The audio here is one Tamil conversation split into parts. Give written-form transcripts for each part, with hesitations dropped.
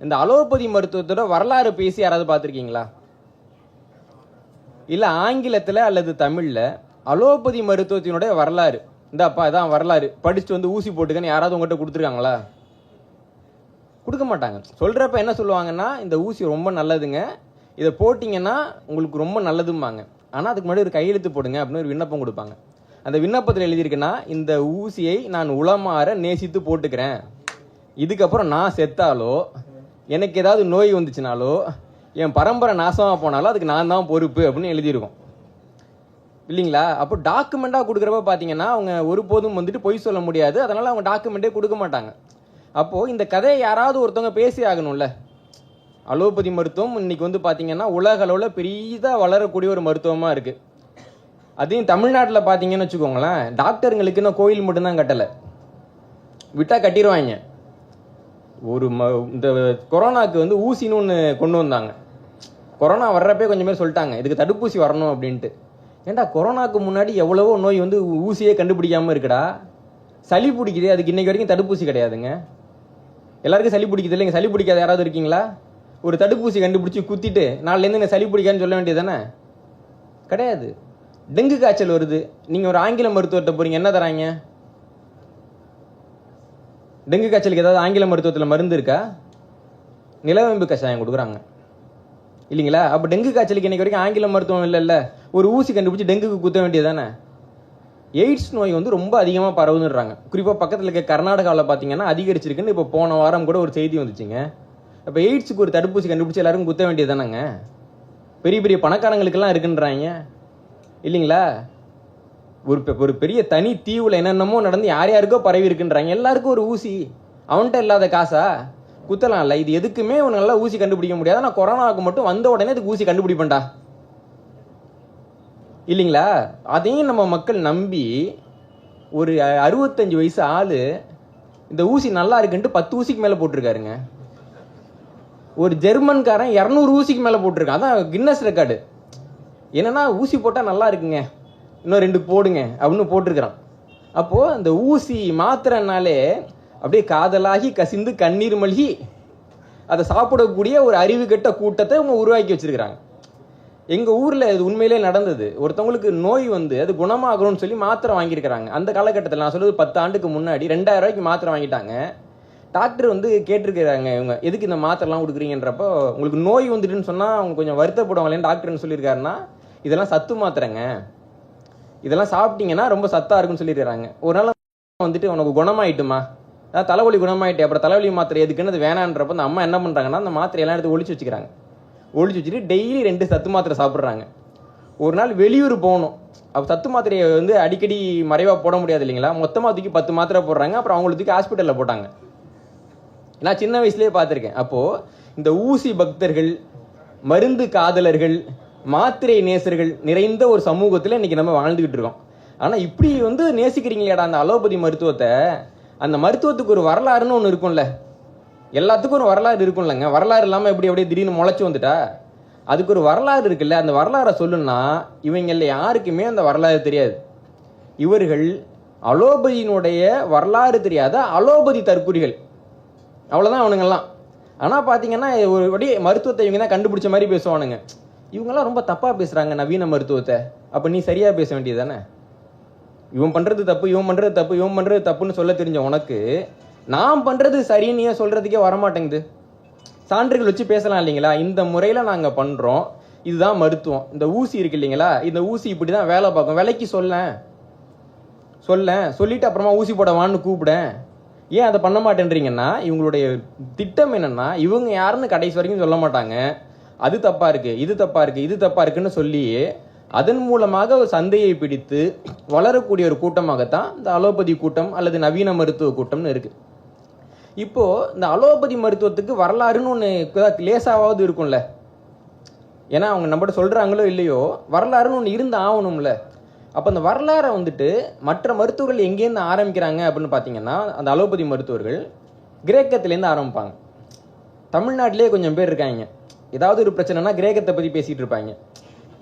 இந்த அலோபதி மருத்துவத்தோட வரலாறு பேசி யாராவது பார்த்துருக்கீங்களா? இல்லை ஆங்கிலத்தில் அல்லது தமிழில் அலோபதி மருத்துவத்தினுடைய வரலாறு, இந்தாப்பா இதான் வரலாறு, படிச்சுட்டு வந்து ஊசி போட்டுக்கன்னு யாராவது உங்கள்கிட்ட கொடுத்துருக்காங்களா? கொடுக்க மாட்டாங்க. சொல்கிறப்ப என்ன சொல்லுவாங்கன்னா, இந்த ஊசி ரொம்ப நல்லதுங்க, இதை போட்டிங்கன்னா உங்களுக்கு ரொம்ப நல்லதும்பாங்க. ஆனால் அதுக்கு முன்னாடி ஒரு கையெழுத்து போடுங்க அப்படின்னு ஒரு விண்ணப்பம் கொடுப்பாங்க. அந்த விண்ணப்பத்தில் எழுதியிருக்குன்னா, இந்த ஊசியை நான் உளமாற நேசித்து போட்டுக்கிறேன், இதுக்கப்புறம் நான் செத்தாலோ எனக்கு ஏதாவது நோய் வந்துச்சுனாலோ என் பரம்பரை நாசமாக போனாலும் அதுக்கு நான் தான் பொறுப்பு அப்படின்னு எழுதியிருக்கோம் இல்லைங்களா? அப்போ டாக்குமெண்ட்டாக கொடுக்குறப்ப பார்த்தீங்கன்னா அவங்க ஒருபோதும் வந்துட்டு பொய் சொல்ல முடியாது, அதனால் அவங்க டாக்குமெண்ட்டே கொடுக்க மாட்டாங்க. அப்போது இந்த கதையை யாராவது ஒருத்தவங்க பேசி ஆகணும்ல. அலோபதி மருத்துவம் இன்னைக்கு வந்து பார்த்தீங்கன்னா உலக அளவில் பெரிதாக வளரக்கூடிய ஒரு மருத்துவமாக இருக்குது. அதையும் தமிழ்நாட்டில் பார்த்தீங்கன்னு வச்சுக்கோங்களேன், டாக்டருங்களுக்குன்னு கோயில் மட்டும்தான் கட்டலை, விட்டால் கட்டிடுவாங்க. இந்த கொரோனாவுக்கு வந்து ஊசின்னு ஒன்று கொண்டு வந்தாங்க. கொரோனா வர்றப்பே கொஞ்சம் பேர் சொல்லிட்டாங்க இதுக்கு தடுப்பூசி வரணும் அப்படின்ட்டு. ஏன்டா கொரோனாவுக்கு முன்னாடி எவ்வளவோ நோய் வந்து ஊசியே கண்டுபிடிக்காமல் இருக்குடா. சளி பிடிக்குது, அதுக்கு இன்னைக்கு வரைக்கும் தடுப்பூசி கிடையாதுங்க. எல்லாருக்கும் சளி பிடிக்குது இல்லைங்க, சளி பிடிக்காத யாராவது இருக்கீங்களா? ஒரு தடுப்பூசி கண்டுபிடிச்சி குத்திட்டு நாலுலேருந்து என்ன சளி பிடிக்கான்னு சொல்ல வேண்டியது தானே? கிடையாது. டெங்கு காய்ச்சல் வருது, நீங்கள் ஒரு ஆங்கில மருத்துவர்கிட்ட போகிறீங்க, என்ன தராங்க? டெங்கு காய்ச்சலுக்கு ஏதாவது ஆங்கில மருத்துவத்தில் மருந்து இருக்கா? நிலவேம்பு கஷாயம் கொடுக்குறாங்க இல்லைங்களா? அப்போ டெங்கு காய்ச்சலுக்கு இன்னைக்கு வரைக்கும் ஆங்கில மருத்துவம் இல்லைல்ல, ஒரு ஊசி கண்டுபிடிச்சி டெங்குக்கு குத்த வேண்டியது தானே? எய்ட்ஸ் நோய் வந்து ரொம்ப அதிகமாக பரவுதுன்றாங்க. குறிப்பாக பக்கத்தில் இருக்க கர்நாடகாவில் பார்த்தீங்கன்னா அதிகரிச்சிருக்குன்னு இப்போ போன வாரம் கூட ஒரு செய்தி வந்துச்சுங்க. அப்போ எய்ட்ஸுக்கு ஒரு தடுப்பூசி கண்டுபிடிச்சி எல்லாருக்கும் குத்த வேண்டியது தானேங்க? பெரிய பெரிய பணக்காரங்களுக்கெல்லாம் இருக்குன்றாங்க இல்லைங்களா? ஒரு பெரிய தனி தீவுல என்னென்னமோ நடந்து யார் யாருக்கோ பரவி இருக்குன்றாங்க. எல்லாருக்கும் ஒரு ஊசி, அவன்கிட்ட இல்லாத காசா குத்தலாம்ல. இது எதுக்குமே ஒரு நல்லா ஊசி கண்டுபிடிக்க முடியாது. நான் கொரோனாவுக்கு மட்டும் வந்த உடனே இதுக்கு ஊசி கண்டுபிடிப்பேன்டா இல்லைங்களா? அதையும் நம்ம மக்கள் நம்பி ஒரு 65 வயசு ஆளு இந்த ஊசி நல்லா இருக்குன்ட்டு 10 ஊசிக்கு மேலே போட்டிருக்காருங்க. ஒரு ஜெர்மன்காரன் 200 ஊசிக்கு மேலே போட்டிருக்கான். அதான் கின்னஸ் ரெக்கார்டு. என்னன்னா ஊசி போட்டால் நல்லா இருக்குங்க, இன்னும் 2 போடுங்க அப்படின்னு போட்டிருக்கிறான். அப்போது அந்த ஊசி மாத்திரனாலே அப்படியே காதலாகி கசிந்து கண்ணீர் மல்கி அதை சாப்பிடக்கூடிய ஒரு அறிவு கெட்ட கூட்டத்தை அவங்க உருவாக்கி வச்சிருக்கிறாங்க. எங்கள் ஊரில் இது உண்மையிலே நடந்தது. ஒருத்தவங்களுக்கு நோய் வந்து அது குணமாகணும்னு சொல்லி மாத்திரை வாங்கியிருக்கிறாங்க. அந்த காலகட்டத்தில் நான் சொல்றது 10 ஆண்டுக்கு முன்னாடி 2000 ரூபாய்க்கு மாத்திரை வாங்கிட்டாங்க. டாக்டர் வந்து கேட்டிருக்கிறாங்க, இவங்க எதுக்கு இந்த மாத்திரைலாம் கொடுக்குறீங்கன்றப்போ, உங்களுக்கு நோய் வந்துட்டுன்னு சொன்னால் அவங்க கொஞ்சம் வருத்தப்படுவாங்களேன்னு டாக்டர்னு சொல்லியிருக்காருன்னா, இதெல்லாம் சத்து மாத்திரைங்க, இதெல்லாம் சாப்பிட்டீங்கன்னா ரொம்ப சத்தாக இருக்குன்னு சொல்லியிருக்காங்க. ஒரு நாள் வந்துட்டு உனக்கு குணமாயிட்டுமா, அதான் தலைவலி குணமாயிட்டு, அப்புறம் தலைவலி மாத்திரை எதுக்குன்னு அது வேணான்றப்ப அந்த அம்மா என்ன பண்ணுறாங்கன்னா அந்த மாத்திரையெல்லாம் எடுத்து ஒழிச்சு வச்சுக்கிறாங்க. ஒழிச்சு வச்சுட்டு டெய்லி 2 சத்து மாத்திரை சாப்பிட்றாங்க. ஒரு நாள் வெளியூர் போகணும், அப்போ சத்து மாத்திரையை வந்து அடிக்கடி மறைவாக போட முடியாது இல்லைங்களா? மொத்தமாக தூக்கி 10 மாத்திரை போடுறாங்க. அப்புறம் அவங்களுக்கு தூக்கி ஹாஸ்பிட்டலில் போட்டாங்க. நான் சின்ன வயசுலேயே பார்த்துருக்கேன். அப்போது இந்த ஊசி பக்தர்கள், மருந்து காதலர்கள், மாத்திரை நேசர்கள் நிறைந்த ஒரு சமூகத்தில் இன்னைக்கு நம்ம வாழ்ந்துகிட்டு இருக்கோம். ஆனால் இப்படி வந்து நேசிக்கிறீங்களேடா அந்த அலோபதி மருத்துவத்தை. அந்த மருத்துவத்துக்கு ஒரு வரலாறுன்னு ஒன்று இருக்கும்ல, எல்லாத்துக்கும் ஒரு வரலாறு இருக்கும்லங்க. வரலாறு இல்லாமல் எப்படி அப்படியே திடீர்னு முளைச்சி வந்துட்டா? அதுக்கு ஒரு வரலாறு இருக்குல்ல. அந்த வரலாறை சொல்லுன்னா இவங்களில் யாருக்குமே அந்த வரலாறு தெரியாது. இவர்கள் அலோபதியினுடைய வரலாறு தெரியாத அலோபதி தற்குறிகள், அவ்வளோதான் அவனுங்கெல்லாம். ஆனால் பார்த்தீங்கன்னா ஒரு படி மருத்துவத்தை இவங்க தான் கண்டுபிடிச்ச மாதிரி பேசுவானுங்க. இவங்கெல்லாம் ரொம்ப தப்பாக பேசுகிறாங்க நவீன மருத்துவத்தை. அப்போ நீ சரியாக பேச வேண்டியது தானே? இவன் பண்ணுறது தப்பு, இவன் பண்ணுறது தப்பு, இவன் பண்ணுறது தப்புன்னு சொல்ல தெரிஞ்ச உனக்கு நான் பண்ணுறது சரின்னு ஏன் சொல்கிறதுக்கே வரமாட்டேங்குது? சான்றுகள் வச்சு பேசலாம் இல்லைங்களா? இந்த முறையில் நாங்கள் பண்ணுறோம், இதுதான் மருத்துவம். இந்த ஊசி இருக்கு இல்லைங்களா, இந்த ஊசி இப்படி தான் வேலை பார்க்கும், விலைக்கு சொல்லிட்டு அப்புறமா ஊசி போட வான்னு கூப்பிடேன். ஏன் அதை பண்ண மாட்டேன்றீங்கன்னா, இவங்களுடைய திட்டம் என்னென்னா, இவங்க யாருன்னு கடைசி வரைக்கும் சொல்ல மாட்டாங்க. அது தப்பாக இருக்குது, இது தப்பாக இருக்குது, இது தப்பாக இருக்குன்னு சொல்லி அதன் மூலமாக ஒரு சந்தையை பிடித்து வளரக்கூடிய ஒரு கூட்டமாகத்தான் இந்த அலோபதி கூட்டம் அல்லது நவீன மருத்துவ கூட்டம்னு இருக்குது. இப்போது இந்த அலோபதி மருத்துவத்துக்கு வரலாறுன்னு ஒன்று லேசாவது இருக்கும்ல. ஏன்னா அவங்க நம்மகிட்ட சொல்கிறாங்களோ இல்லையோ, வரலாறுன்னு ஒன்று இருந்து ஆகணும்ல. அப்போ அந்த வரலாறை வந்துட்டு மற்ற மருத்துவர்கள் எங்கேருந்து ஆரம்பிக்கிறாங்க அப்படின்னு பார்த்தீங்கன்னா, அந்த அலோபதி மருத்துவர்கள் கிரேக்கத்திலேருந்து ஆரம்பிப்பாங்க. தமிழ்நாட்டிலே கொஞ்சம் பேர் இருக்காங்க, ஏதாவது ஒரு பிரச்சனைனா கிரேக்கத்தை பற்றி பேசிகிட்டு இருப்பாங்க.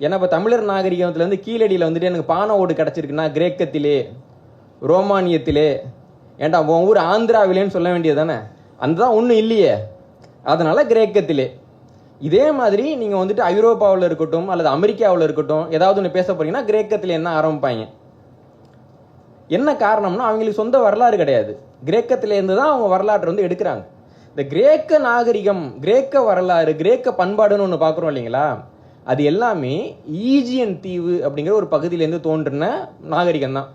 ஏன்னா இப்போ தமிழர் நாகரிகத்துலேருந்து கீழடியில் வந்துட்டு எனக்கு பானை ஓடு கிடச்சிருக்குன்னா கிரேக்கத்திலே, ரோமானியத்திலே, ஏன்டா உன் ஊர் ஆந்திராவிலேன்னு சொல்ல வேண்டியது தானே? அந்த தான் ஒன்றும் இல்லையே. அதனால கிரேக்கத்திலே. இதே மாதிரி நீங்க வந்துட்டு ஐரோப்பாவில் இருக்கட்டும் அல்லது அமெரிக்காவில் இருக்கட்டும் ஏதாவது ஒன்று பேச போறீங்கன்னா கிரேக்கத்திலே என்ன ஆரம்பிப்பாங்க. என்ன காரணம்னா அவங்களுக்கு சொந்த வரலாறு கிடையாது. கிரேக்கத்திலேருந்து தான் அவங்க வரலாற்றை வந்து எடுக்கிறாங்க. இந்த கிரேக்க நாகரிகம், கிரேக்க வரலாறு, கிரேக்க பண்பாடுன்னு ஒன்று பார்க்குறோம் இல்லைங்களா, அது எல்லாமே ஈஜியன் தீவு அப்படிங்கிற ஒரு பகுதியிலேருந்து தோன்றின நாகரிகம் தான்.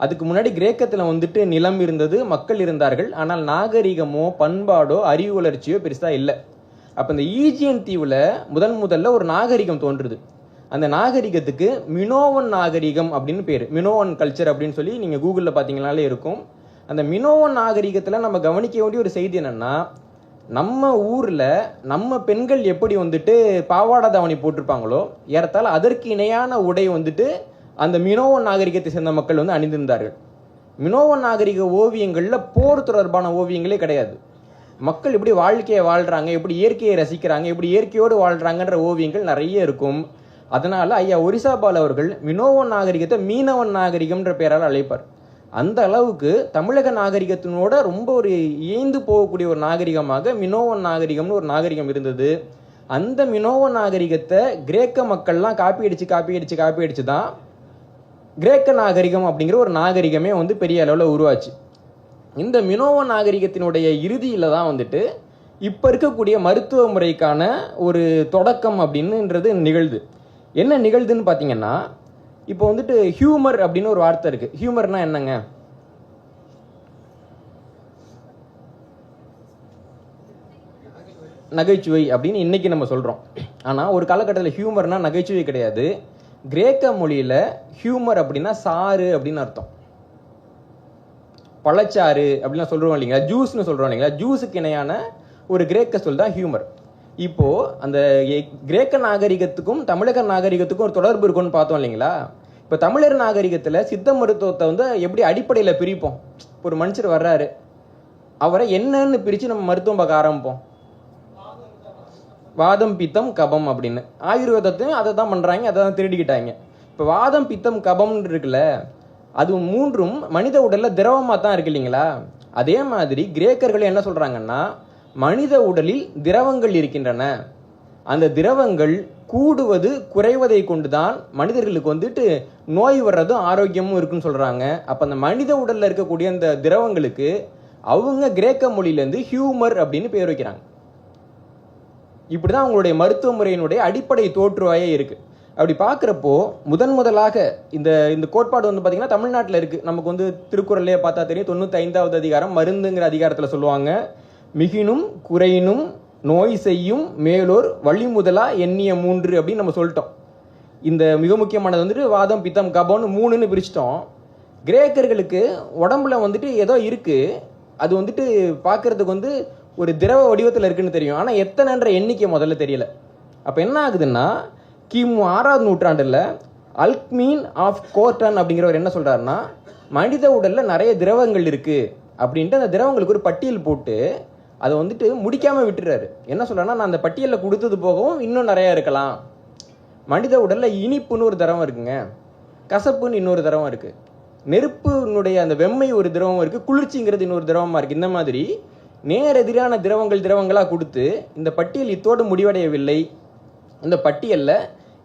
அதுக்கு முன்னாடி கிரேக்கத்தில் வந்துட்டு நிலம் இருந்தது, மக்கள் இருந்தார்கள். ஆனால் நாகரிகமோ பண்பாடோ அறிவு வளர்ச்சியோ பெருசாக இல்லை. அப்போ இந்த ஈஜியன் தீவில் முதல்ல ஒரு நாகரிகம் தோன்றுது. அந்த நாகரிகத்துக்கு மினோவன் நாகரிகம் அப்படின்னு பேர். மினோவன் கல்ச்சர் அப்படின்னு சொல்லி நீங்கள் கூகுளில் பார்த்தீங்கனாலே இருக்கும். அந்த மினோவன் நாகரிகத்தில் நம்ம கவனிக்க வேண்டிய ஒரு செய்தி என்னன்னா, நம்ம ஊரில் நம்ம பெண்கள் எப்படி வந்துட்டு பாவாடை தாவணி போட்டிருப்பாங்களோ ஏறத்தாழ அதற்கு இணையான உடை வந்துட்டு அந்த மினோவன் நாகரிகத்தை சேர்ந்த மக்கள் வந்து அணிந்திருந்தார்கள். மினோவன் நாகரிக ஓவியங்களில் போர் தொடர்பான ஓவியங்களே கிடையாது. மக்கள் எப்படி வாழ்க்கையை வாழ்றாங்க, எப்படி இயற்கையை ரசிக்கிறாங்க, எப்படி இயற்கையோடு வாழ்றாங்கன்ற ஓவியங்கள் நிறைய இருக்கும். அதனால ஐயா ஒரிசாபால் அவர்கள் மினோவன் நாகரிகத்தை மீனவன் நாகரிகம்ன்ற பெயரால் அழைப்பார். அந்த அளவுக்கு தமிழக நாகரிகத்தினோட ரொம்ப ஒரு இயைந்து போகக்கூடிய ஒரு நாகரிகமாக மினோவன் நாகரிகம்னு ஒரு நாகரிகம் இருந்தது. அந்த மினோவன் நாகரிகத்தை கிரேக்க மக்கள்லாம் காப்பி அடிச்சு தான் கிரேக்க நாகரிகம் அப்படிங்கிற ஒரு நாகரிகமே வந்து பெரிய அளவில் உருவாச்சு. இந்த மினோவன் நாகரிகத்தினுடைய இறுதியில் தான் வந்துட்டு இப்போ இருக்கக்கூடிய மருத்துவ முறைக்கான ஒரு தொடக்கம் அப்படின்னுன்றது நிகழ்து. என்ன நிகழ்துன்னு பார்த்தீங்கன்னா, இப்போ வந்துட்டு ஹியூமர் அப்படின்னு ஒரு வார்த்தை இருக்கு. ஹியூமர்னா என்னங்க? நகைச்சுவை அப்படின்னு இன்னைக்கு நம்ம சொல்றோம். ஆனால் ஒரு காலகட்டத்தில் ஹியூமர்னா நகைச்சுவை கிடையாது. கிரேக்க மொழியில ஹியூமர் அப்படின்னா சாறு அப்படின்னு அர்த்தம். பழச்சாறு அப்படின்னா சொல்றோம் இல்லைங்களா, ஜூஸ்னு சொல்றோம் இல்லைங்களா, ஜூஸுக்கு இணையான ஒரு கிரேக்க சொல் தான் ஹியூமர். இப்போ அந்த கிரேக்க நாகரிகத்துக்கும் தமிழக நாகரிகத்துக்கும் ஒரு தொடர்பு இருக்குன்னு பார்த்தோம் இல்லைங்களா. இப்போ தமிழர் நாகரிகத்தில் சித்த மருத்துவத்தை வந்து எப்படி அடிப்படையில் பிரிப்போம். ஒரு மனுஷர் வர்றாரு, அவரை என்னன்னு பிரித்து நம்ம மருத்துவம் பார்க்க ஆரம்பிப்போம். வாதம் பித்தம் கபம் அப்படின்னு. ஆயுர்வேதத்தையும் அதை தான் பண்ணுறாங்க, அதை தான் திருடிக்கிட்டாங்க. இப்போ வாதம் பித்தம் கபம்னு இருக்குல்ல, அது மூன்றும் மனித உடலில் திரவமாக தான் இருக்கு இல்லைங்களா. அதே மாதிரி கிரேக்கர்கள் என்ன சொல்கிறாங்கன்னா, மனித உடலில் திரவங்கள் இருக்கின்றன, அந்த திரவங்கள் கூடுவது குறைவதை கொண்டுதான் மனிதர்களுக்கு வந்துட்டு நோய் வர்றதும் ஆரோக்கியமும் இருக்குன்னு சொல்றாங்க. அப்ப அந்த மனித உடல்ல இருக்கக்கூடிய அந்த திரவங்களுக்கு அவங்க கிரேக்க மொழியிலேருந்து ஹியூமர் அப்படின்னு பேர் வைக்கிறாங்க. இப்படிதான் அவங்களுடைய மருத்துவ முறையினுடைய அடிப்படை தோற்றுவாயே இருக்கு. அப்படி பார்க்குறப்போ முதலாக இந்த கோட்பாடு வந்து பார்த்தீங்கன்னா தமிழ்நாட்டில் இருக்கு. நமக்கு வந்து திருக்குறள்லேயே பார்த்தா தெரியும். 95வது அதிகாரம் மருந்துங்கிற அதிகாரத்தில் சொல்லுவாங்க, மிகினும் குறையினும் நோய் செய்யும் மேலோர் வழி முதலா எண்ணிய 3 அப்படின்னு நம்ம சொல்லிட்டோம். இந்த மிக முக்கியமானது வந்துட்டு வாதம் பித்தம் கபம்னு 3ன்னு பிரிச்சிட்டோம். கிரேக்கர்களுக்கு உடம்புல வந்துட்டு ஏதோ இருக்கு, அது வந்துட்டு பார்க்கறதுக்கு வந்து ஒரு திரவ வடிவத்தில் இருக்குன்னு தெரியும். ஆனால் எத்தனைன்ற எண்ணிக்கை முதல்ல தெரியல. அப்போ என்ன ஆகுதுன்னா, கிமு 6வது நூற்றாண்டில் அல்க்மீன் ஆஃப் கோர்டன் அப்படிங்கிறவர் என்ன சொல்றாருன்னா, மனித உடல்ல நிறைய திரவங்கள் இருக்கு அப்படின்ட்டு அந்த திரவங்களுக்கு ஒரு பட்டியல் போட்டு அதை வந்துட்டு முடிக்காம விட்டுறாரு. என்ன சொல்றாருன்னா, நான் அந்த பட்டியலில் கொடுத்தது போகவும் இன்னும் நிறைய இருக்கலாம். மனித உடல்ல இனிப்புன்னு ஒரு திரவம் இருக்குங்க, கசப்புன்னு இன்னொரு திரவம் இருக்கு, நெருப்புனுடைய அந்த வெம்மை ஒரு திரவம் இருக்கு, குளிர்ச்சிங்கிறது இன்னொரு திரவமா இருக்கு. இந்த மாதிரி நேரெதிரான திரவங்களா கொடுத்து இந்த பட்டியல் இத்தோடு முடிவடையவில்லை, இந்த பட்டியலில்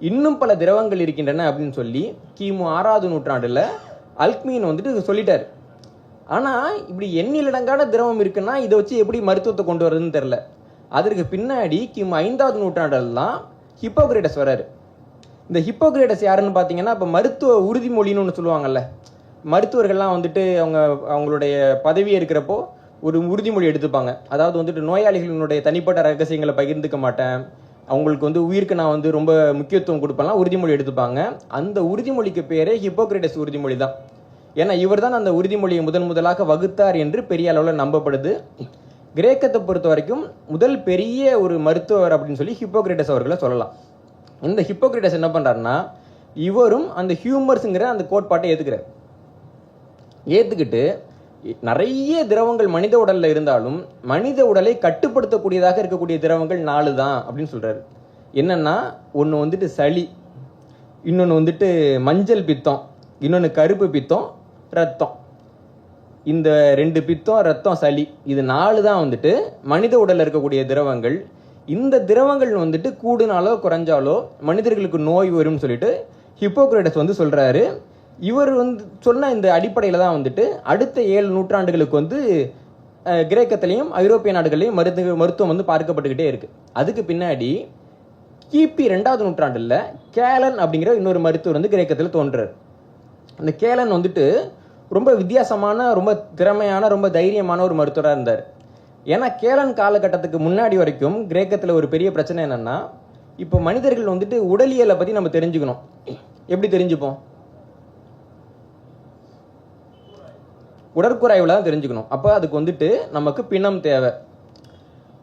இன்னும் பல திரவங்கள் இருக்கின்றன அப்படின்னு சொல்லி கிமு 6வது நூற்றாண்டுல அல்க்மீன் வந்துட்டு சொல்லிட்டாரு. ஆனால் இப்படி எண்ணிலடங்கான திரவம் இருக்குன்னா இதை வச்சு எப்படி மருத்துவத்தை கொண்டு வரதுன்னு தெரில. அதற்கு பின்னாடி கிமு 5வது நூற்றாண்டெல்லாம் ஹிப்போக்ரேட்டஸ் வராரு. இந்த ஹிப்போக்ரேட்டஸ் யாருன்னு பார்த்தீங்கன்னா, இப்போ மருத்துவ உறுதிமொழின்னு ஒன்று சொல்லுவாங்கல்ல, மருத்துவர்கள்லாம் வந்துட்டு அவங்களுடைய பதவி இருக்கிறப்போ ஒரு உறுதிமொழி எடுத்துப்பாங்க. அதாவது வந்துட்டு நோயாளிகளினுடைய தனிப்பட்ட ரகசியங்களை பகிர்ந்துக்க மாட்டேன், அவங்களுக்கு வந்து உயிருக்கு நான் வந்து ரொம்ப முக்கியத்துவம் கொடுப்பேன்லாம் உறுதிமொழி எடுத்துப்பாங்க. அந்த உறுதிமொழிக்கு பேரே ஹிப்போக்ரேட்டஸ் உறுதிமொழி தான். ஏன்னா இவர் தான் அந்த உறுதிமொழியை முதலாக வகுத்தார் என்று பெரிய அளவில் நம்பப்படுது. கிரேக்கத்தை பொறுத்த வரைக்கும் முதல் பெரிய ஒரு மருத்துவர் அப்படின்னு சொல்லி ஹிப்போக்ரேட்டஸ் அவர்களை சொல்லலாம். இந்த ஹிப்போக்ரேட்டஸ் என்ன பண்றாருன்னா, இவரும் அந்த ஹியூமர்ஸுங்கிற அந்த கோட்பாட்டை ஏத்துக்கிட்டு நிறைய திரவங்கள் மனித உடல்ல இருந்தாலும் மனித உடலை கட்டுப்படுத்தக்கூடியதாக இருக்கக்கூடிய திரவங்கள் 4 தான் அப்படின்னு சொல்றாரு. என்னன்னா, ஒன்று வந்துட்டு சளி, இன்னொன்று வந்துட்டு மஞ்சள் பித்தம், இன்னொன்று கருப்பு பித்தம், ரத்தம். இந்த 2 பித்தம், ரத்தம், சளி, இது 4 தான் வந்துட்டு மனித உடலில் இருக்கக்கூடிய திரவங்கள். இந்த திரவங்கள் வந்துட்டு கூடுனாலோ குறைஞ்சாலோ மனிதர்களுக்கு நோய் வரும்னு சொல்லிட்டு ஹிப்போக்ரேட்டஸ் வந்து சொல்றாரு. இவர் வந்து சொன்ன இந்த அடிப்படையில் தான் வந்துட்டு அடுத்த 7 நூற்றாண்டுகளுக்கு வந்து கிரேக்கத்திலையும் ஐரோப்பிய நாடுகள்லையும் மருத்துவம் வந்து பார்க்கப்பட்டுக்கிட்டே இருக்கு. அதுக்கு பின்னாடி கிபி 2வது நூற்றாண்டுல கேலன் அப்படிங்கிற இன்னொரு மருத்துவர் வந்து கிரேக்கத்தில் தோன்றார். அந்த கேலன் வந்துட்டு ரொம்ப வித்தியாசமான, ரொம்ப திறமையான, ரொம்ப தைரியமான ஒரு மருத்துவராக இருந்தார். ஏன்னா கேலன் காலகட்டத்துக்கு முன்னாடி வரைக்கும் கிரேக்கத்தில் ஒரு பெரிய பிரச்சனை என்னன்னா, இப்போ மனிதர்கள் வந்துட்டு உடலியலை பற்றி நம்ம தெரிஞ்சுக்கணும். எப்படி தெரிஞ்சுப்போம்? உடற்கூறாய்வில் தான் தெரிஞ்சுக்கணும். அப்போ அதுக்கு வந்துட்டு நமக்கு பிணம் தேவை.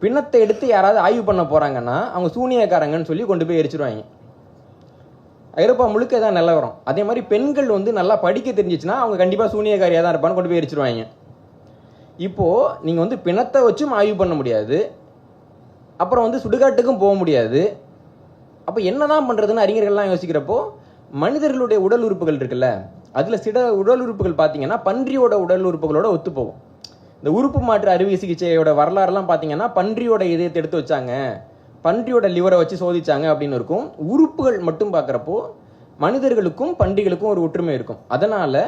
பிணத்தை எடுத்து யாராவது ஆய்வு பண்ண போகிறாங்கன்னா அவங்க சூனியக்காரங்கன்னு சொல்லி கொண்டு போய் எரிச்சிருவாங்க. ஐரோப்பா முழுக்க தான் நிலவரம். அதே மாதிரி பெண்கள் வந்து நல்லா படிக்க தெரிஞ்சிச்சுன்னா அவங்க கண்டிப்பாக சூனியக்காரியாக தான் இருப்பான்னு கொண்டு போய் எரிச்சிருவாங்க. இப்போது நீங்கள் வந்து பிணத்தை வச்சும் ஆய்வு பண்ண முடியாது, அப்புறம் வந்து சுடுகாட்டுக்கும் போக முடியாது. அப்போ என்ன தான் பண்ணுறதுன்னு அறிஞர்கள்லாம் யோசிக்கிறப்போ, மனிதர்களுடைய உடல் உறுப்புகள் இருக்குல்ல, அதில் சில உடல் உறுப்புகள் பார்த்தீங்கன்னா பன்றியோட உடல் உறுப்புகளோட ஒத்து போகும். இந்த உறுப்பு மாற்று அறுவை சிகிச்சையோட வரலாறுலாம் பார்த்தீங்கன்னா பன்றியோட இதயத்தை எடுத்து வச்சாங்க, பன்றியோட லிவரை வச்சு சோதிச்சாங்க அப்படின்னு இருக்கும். உறுப்புகள் மட்டும் பார்க்குறப்போ மனிதர்களுக்கும் பன்றிகளுக்கும் ஒரு ஒற்றுமை இருக்கும். அதனால்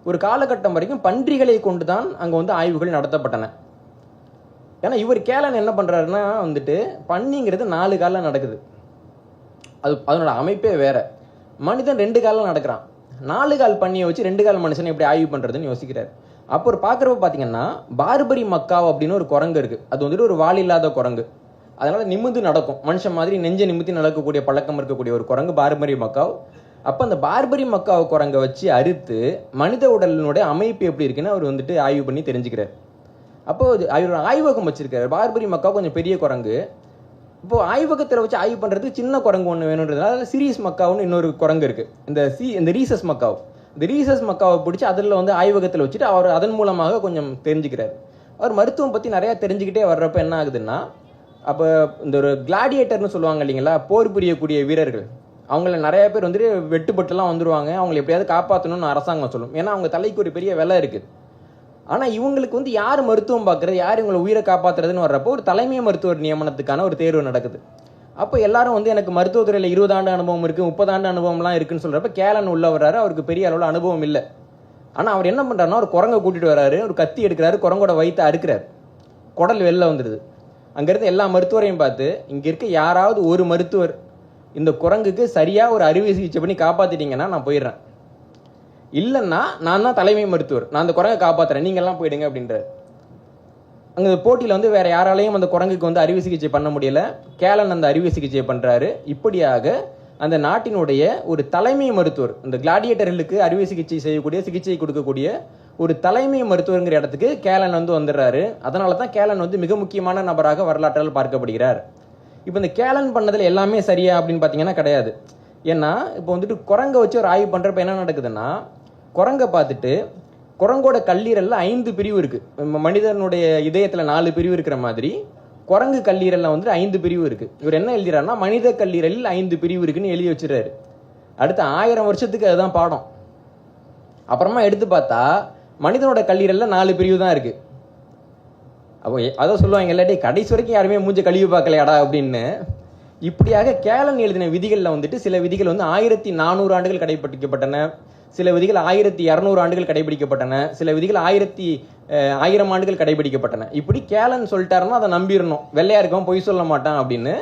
ஒரு காலகட்டம் வரைக்கும் பன்றிகளை கொண்டு தான் அங்கே வந்து ஆய்வுகள் நடத்தப்பட்டன. ஏன்னா இவர் கேலன் என்ன பண்ணுறாருன்னா வந்துட்டு பன்னிங்கிறது 4 காலில் நடக்குது, அதனோட அமைப்பே வேற. மனிதன் 2 காலில் நடக்கிறான். 4 கால் பன்னியை வச்சு 2 கால் மனுஷனை எப்படி ஆய்வு பண்ணுறதுன்னு யோசிக்கிறார். அப்போ ஒரு பார்க்குறப்ப பார்த்தீங்கன்னா பார்பரி மக்காவ் அப்படின்னு ஒரு குரங்கு இருக்குது. அது வந்துட்டு ஒரு வால் இல்லாத குரங்கு, அதனால் நிமிந்து நடக்கும், மனுஷன் மாதிரி நெஞ்சை நிமித்தி நடக்கக்கூடிய பழக்கம் இருக்கக்கூடிய ஒரு குரங்கு பார்பரி மக்காவ். அப்போ அந்த பார்பரி மக்காவ் குரங்கை வச்சு அறுத்து மனித உடலினுடைய அமைப்பு எப்படி இருக்குன்னு அவர் வந்துட்டு ஆய்வு பண்ணி தெரிஞ்சுக்கிறார். அப்போது அவர் ஆய்வகம் வச்சிருக்காரு. பார்பரி மக்காவ் கொஞ்சம் பெரிய குரங்கு. இப்போது ஆய்வகத்தில் வச்சு ஆய்வு பண்ணுறதுக்கு சின்ன குரங்கு ஒன்று வேணுன்றதுனால சீரிஸ் மக்காவுன்னு இன்னொரு குரங்கு இருக்குது, இந்த ரீசஸ் மக்காவ். இந்த ரீசஸ் மக்காவை பிடிச்சி அதில் வந்து ஆய்வகத்தில் வச்சுட்டு அவர் அதன் மூலமாக கொஞ்சம் தெரிஞ்சுக்கிறார். அவர் மருத்துவம் பற்றி நிறையா தெரிஞ்சுக்கிட்டே வர்றப்ப என்ன ஆகுதுன்னா, அப்போ இந்த ஒரு கிளாடியேட்டர்னு சொல்லுவாங்க இல்லைங்களா, போர் புரியக்கூடிய வீரர்கள், அவங்கள நிறைய பேர் வந்துட்டு வெட்டுப்பட்டுலாம் வந்துடுவாங்க. அவங்களை எப்படியாவது காப்பாற்றணும்னு அரசாங்கம் சொல்லும். ஏன்னா அவங்க தலைக்கு ஒரு பெரிய விலை இருக்குது. ஆனால் இவங்களுக்கு வந்து யார் மருத்துவம் பார்க்குறது, யார் இவங்களை உயிரை காப்பாற்றுறதுன்னு வர்றப்போ ஒரு தலைமை மருத்துவர் நியமனத்துக்கான ஒரு தேர்வு நடக்குது. அப்போ எல்லாரும் வந்து எனக்கு மருத்துவத்துறையில் 20 ஆண்டு அனுபவம் இருக்குது, 30 ஆண்டு அனுபவம்லாம் இருக்குன்னு சொல்கிறப்ப கேலன் உள்ள வர்றாரு. அவருக்கு பெரிய அளவில் அனுபவம் இல்லை. ஆனால் அவர் என்ன பண்ணுறாருன்னா ஒரு குரங்கை கூட்டிகிட்டு வர்றாரு, ஒரு கத்தி எடுக்கிறாரு, குரங்கோட வயிற்றை அறுக்கிறார், குடல் வெளில வந்துடுது. அங்கேருந்து எல்லா மருத்துவரையும் பார்த்து, இங்கே இருக்க யாராவது ஒரு மருத்துவர் இந்த குரங்குக்கு சரியாக ஒரு அறுவை சிகிச்சை பண்ணி காப்பாற்றிட்டீங்கன்னா நான் போயிடுறேன், இல்லைன்னா நான் தான் தலைமை மருத்துவர், நான் அந்த குரங்கை காப்பாற்றுறேன், நீங்கள்லாம் போயிடுங்க அப்படின்றார். அங்கே போட்டியில் வந்து வேறு யாராலையும் அந்த குரங்குக்கு வந்து அறுவை சிகிச்சை பண்ண முடியல. கேலன் அந்த அறுவை சிகிச்சை பண்ணுறாரு. இப்படியாக அந்த நாட்டினுடைய ஒரு தலைமை மருத்துவர், இந்த கிளாடியேட்டர்களுக்கு அறுவை சிகிச்சை செய்யக்கூடிய, சிகிச்சை கொடுக்கக்கூடிய ஒரு தலைமை மருத்துவங்கிற இடத்துக்கு கேலன் வந்து வந்துடுறாரு. அதனால தான் கேலன் வந்து மிக முக்கியமான நபராக வரலாற்றால் பார்க்கப்படுகிறார். இப்போ இந்த கேலன் பண்ணதில் எல்லாமே சரியா அப்படின்னு பார்த்தீங்கன்னா கிடையாது. ஏன்னா இப்போ வந்துட்டு குரங்கை வச்சு ஒரு ஆய்வு பண்ணுறப்ப என்ன நடக்குதுன்னா, குரங்கை பார்த்துட்டு குரங்கோட கல்லீரலில் 5 பிரிவு இருக்குது. மனிதனுடைய இதயத்தில் 4 பிரிவு இருக்கிற மாதிரி குரங்கு கல்லீரலில் வந்துட்டு 5 பிரிவு இருக்குது. இவர் என்ன எழுதுறாருன்னா மனித கல்லீரலில் 5 பிரிவு இருக்குன்னு எழுதி வச்சுறாரு. அடுத்த 1000 வருஷத்துக்கு அதுதான் பாடம். அப்புறமா எடுத்து பார்த்தா மனிதனோட கல்லீரலில் 4 பிரிவு தான் இருக்குது. அப்போ அதான் சொல்லுவாங்க, இல்லாட்டி கடைசி வரைக்கும் யாருமே மூஞ்ச கழிவு பார்க்கலையாடா அப்படின்னு. இப்படியாக கேலன் எழுதின விதிகளில் வந்துட்டு சில விதிகள் வந்து 1400 ஆண்டுகள் கடைபிடிக்கப்பட்டன, சில விதிகள் 1200 ஆண்டுகள் கடைபிடிக்கப்பட்டன, சில விதிகள் 1000 ஆண்டுகள் கடைபிடிக்கப்பட்டன. இப்படி கேலன் சொல்லிட்டாருன்னா அதை நம்பிடணும், வெள்ளையா இருக்கவன் பொய் சொல்ல மாட்டான் அப்படின்னு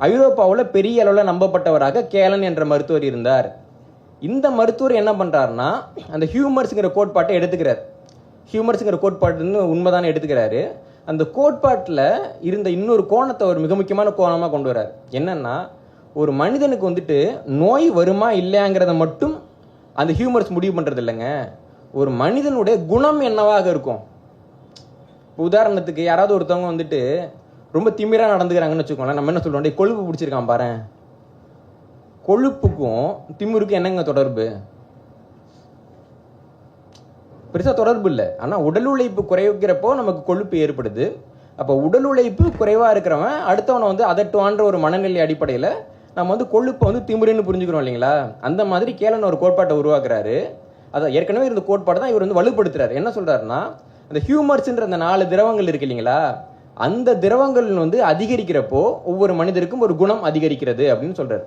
ஐரோப்பாவில் பெரிய அளவில் நம்பப்பட்டவராக கேலன் என்ற மருத்துவர் இருந்தார். இந்த மருத்துவர் என்ன பண்ணுறாருன்னா அந்த ஹியூமர்ஸுங்கிற கோட்பாட்டை எடுத்துக்கிறார். ஹியூமர்ஸுங்கிற கோட்பாட்டுன்னு உண்மைதானே எடுத்துக்கிறாரு. அந்த கோட்பாட்டில் இருந்த இன்னொரு கோணத்தை ஒரு மிக முக்கியமான கோணமாக கொண்டு வர்றார். என்னன்னா, ஒரு மனிதனுக்கு வந்துட்டு நோய் வருமா இல்லையாங்கிறத மட்டும் அந்த ஹியூமர்ஸ் முடிவு பண்ணுறது இல்லைங்க, ஒரு மனிதனுடைய குணம் என்னவாக இருக்கும். உதாரணத்துக்கு யாராவது ஒருத்தவங்க வந்துட்டு ரொம்ப திமிராக நடந்துக்கிறாங்கன்னு வச்சுக்கோங்களேன், நம்ம என்ன சொல்லுவோம், கொழுப்பு பிடிச்சிருக்கான் பாரு. கொழுப்புக்கும் திமிருக்கும் என்னங்க தொடர்பு? பெருசாக தொடர்பு இல்லை. ஆனால் உடல் உழைப்பு குறைக்கிறப்போ நமக்கு கொழுப்பு ஏற்படுது. அப்போ உடல் உழைப்பு குறைவாக இருக்கிறவன் அடுத்தவனை வந்து அதட்டுவான்ற ஒரு மனநிலை அடிப்படையில் நம்ம வந்து கொழுப்பை வந்து திமிருன்னு புரிஞ்சுக்கிறோம் இல்லைங்களா. அந்த மாதிரி கேலன் ஒரு கோட்பாட்டை உருவாக்குறாரு. அதான் ஏற்கனவே இருந்த கோட்பாடு தான் இவர் வந்து வலுப்படுத்துறாரு. என்ன சொல்றாருன்னா, அந்த ஹியூமர்ஸ்ன்ற அந்த 4 திரவங்கள் இருக்கு இல்லைங்களா, அந்த திரவங்கள் வந்து அதிகரிக்கிறப்போ ஒவ்வொரு மனிதருக்கும் ஒரு குணம் அதிகரிக்கிறது அப்படின்னு சொல்றாரு.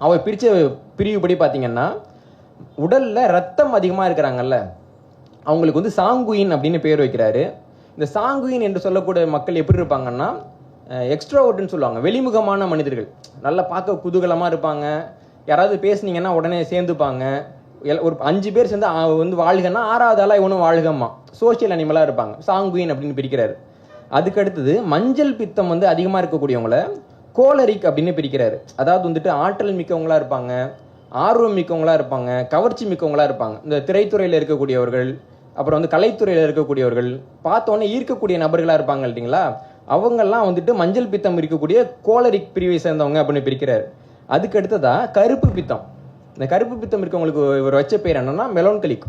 அவர் பிரிச்ச பிரிவுபடி பார்த்தீங்கன்னா, உடல்ல ரத்தம் அதிகமாக இருக்கிறாங்கல்ல, அவங்களுக்கு வந்து சாங்குயின் அப்படின்னு பேர் வைக்கிறாரு. இந்த சாங்குயின் என்று சொல்லக்கூடிய மக்கள் எப்படி இருப்பாங்கன்னா, எக்ஸ்ட்ரோவர்ட்னு சொல்லுவாங்க, வெளிமுகமான மனிதர்கள். நல்லா பார்க்க குதூகலமாக இருப்பாங்க, யாராவது பேசுனீங்கன்னா உடனே சேர்ந்துப்பாங்க. ஒரு 5 பேர் சேர்ந்து வந்து வாழ்கன்னா 6வது ஆளாக இவனும் வாழ்கம்மா, சோசியல் அனிமலாக இருப்பாங்க. சாங்குயின் அப்படின்னு பிரிக்கிறாரு. அதுக்கு அடுத்தது மஞ்சள் பித்தம் வந்து அதிகமாக இருக்கக்கூடியவங்கள கோலரிக் அப்படின்னு பிரிக்கிறாரு. அதாவது வந்துட்டு ஆற்றல் மிக்கவங்களா இருப்பாங்க, ஆர்வம் மிக்கவங்களா இருப்பாங்க, கவர்ச்சி மிக்கவங்களா இருப்பாங்க. இந்த திரைத்துறையில் இருக்கக்கூடியவர்கள், அப்புறம் வந்து கலைத்துறையில் இருக்கக்கூடியவர்கள், பார்த்தோன்னே ஈர்க்கக்கூடிய நபர்களாக இருப்பாங்க இல்லைங்களா, அவங்கெல்லாம் வந்துட்டு மஞ்சள் பித்தம் இருக்கக்கூடிய கோலரிக் பிரிவை சேர்ந்தவங்க அப்படின்னு பிரிக்கிறாரு. அதுக்கு அடுத்ததா கருப்பு பித்தம். இந்த கருப்பு பித்தம் இருக்கவங்களுக்கு இவர் வச்ச பேர் என்னன்னா மெலோன்கலிக்.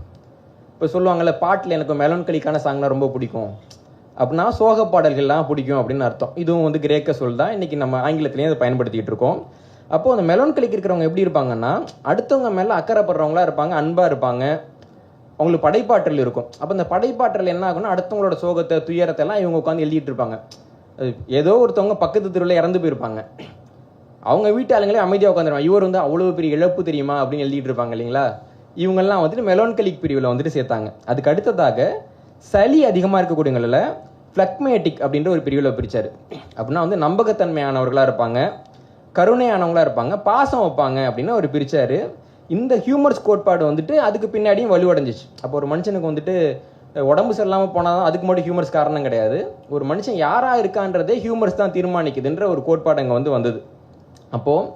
இப்போ சொல்லுவாங்கல்ல, பாட்டில் எனக்கு மெலோன்கலிக்கான சாங்னா ரொம்ப பிடிக்கும் அப்படின்னா சோக பாடல்கள்லாம் பிடிக்கும் அப்படின்னு அர்த்தம். இதுவும் வந்து கிரேக்க சொல் தான், இன்னைக்கு நம்ம ஆங்கிலத்திலையும் அதை பயன்படுத்திக்கிட்டு இருக்கோம். அப்போது அந்த மெலோன்கலிக் இருக்கிறவங்க எப்படி இருப்பாங்கன்னா, அடுத்தவங்க மேலே அக்கறைப்படுறவங்களா இருப்பாங்க, அன்பாக இருப்பாங்க, அவங்களுக்கு படைப்பாற்றல் இருக்கும். அப்போ இந்த படைப்பாற்றல் என்ன ஆகும்னா, அடுத்தவங்களோட சோகத்தை துயரத்தை எல்லாம் இவங்க உட்காந்து எழுதிட்டு இருப்பாங்க. ஏதோ ஒருத்தவங்க பக்கத்து தெருவில் இறந்து போயிருப்பாங்க, அவங்க வீட்டு ஆளுங்களே அமைதியாக உட்காந்துருவாங்க. இவர் வந்து அவ்வளோ பெரிய இழப்பு தெரியுமா அப்படின்னு எழுதிட்டு இருப்பாங்க இல்லைங்களா. இவங்கெல்லாம் வந்துட்டு மெலோன்கலிக் பிரிவில் வந்துட்டு சேர்த்தாங்க. அதுக்கு அடுத்ததாக சளி அதிகமாக இருக்கக்கூடியவங்கள ஃப்ளக்மேட்டிக் அப்படின்ற ஒரு பிரிவில் பிரித்தார். அப்படின்னா வந்து நம்பகத்தன்மையானவர்களாக இருப்பாங்க, கருணையானவங்களாக இருப்பாங்க, பாசம் வைப்பாங்க அப்படின்னு அவர் பிரித்தார். இந்த ஹியூமர்ஸ் கோட்பாடு வந்துட்டு அதுக்கு பின்னாடியும் வலுவடைஞ்சிச்சு. அப்போ ஒரு மனுஷனுக்கு வந்துட்டு உடம்பு சரியில்லாமல் போனால் தான் அதுக்கு மட்டும் ஹியூமர்ஸ் காரணம் கிடையாது. ஒரு மனுஷன் யாராக இருக்கான்றதே ஹியூமர்ஸ் தான் தீர்மானிக்குதுன்ற ஒரு கோட்பாடு அங்கே வந்து வந்தது. அப்போது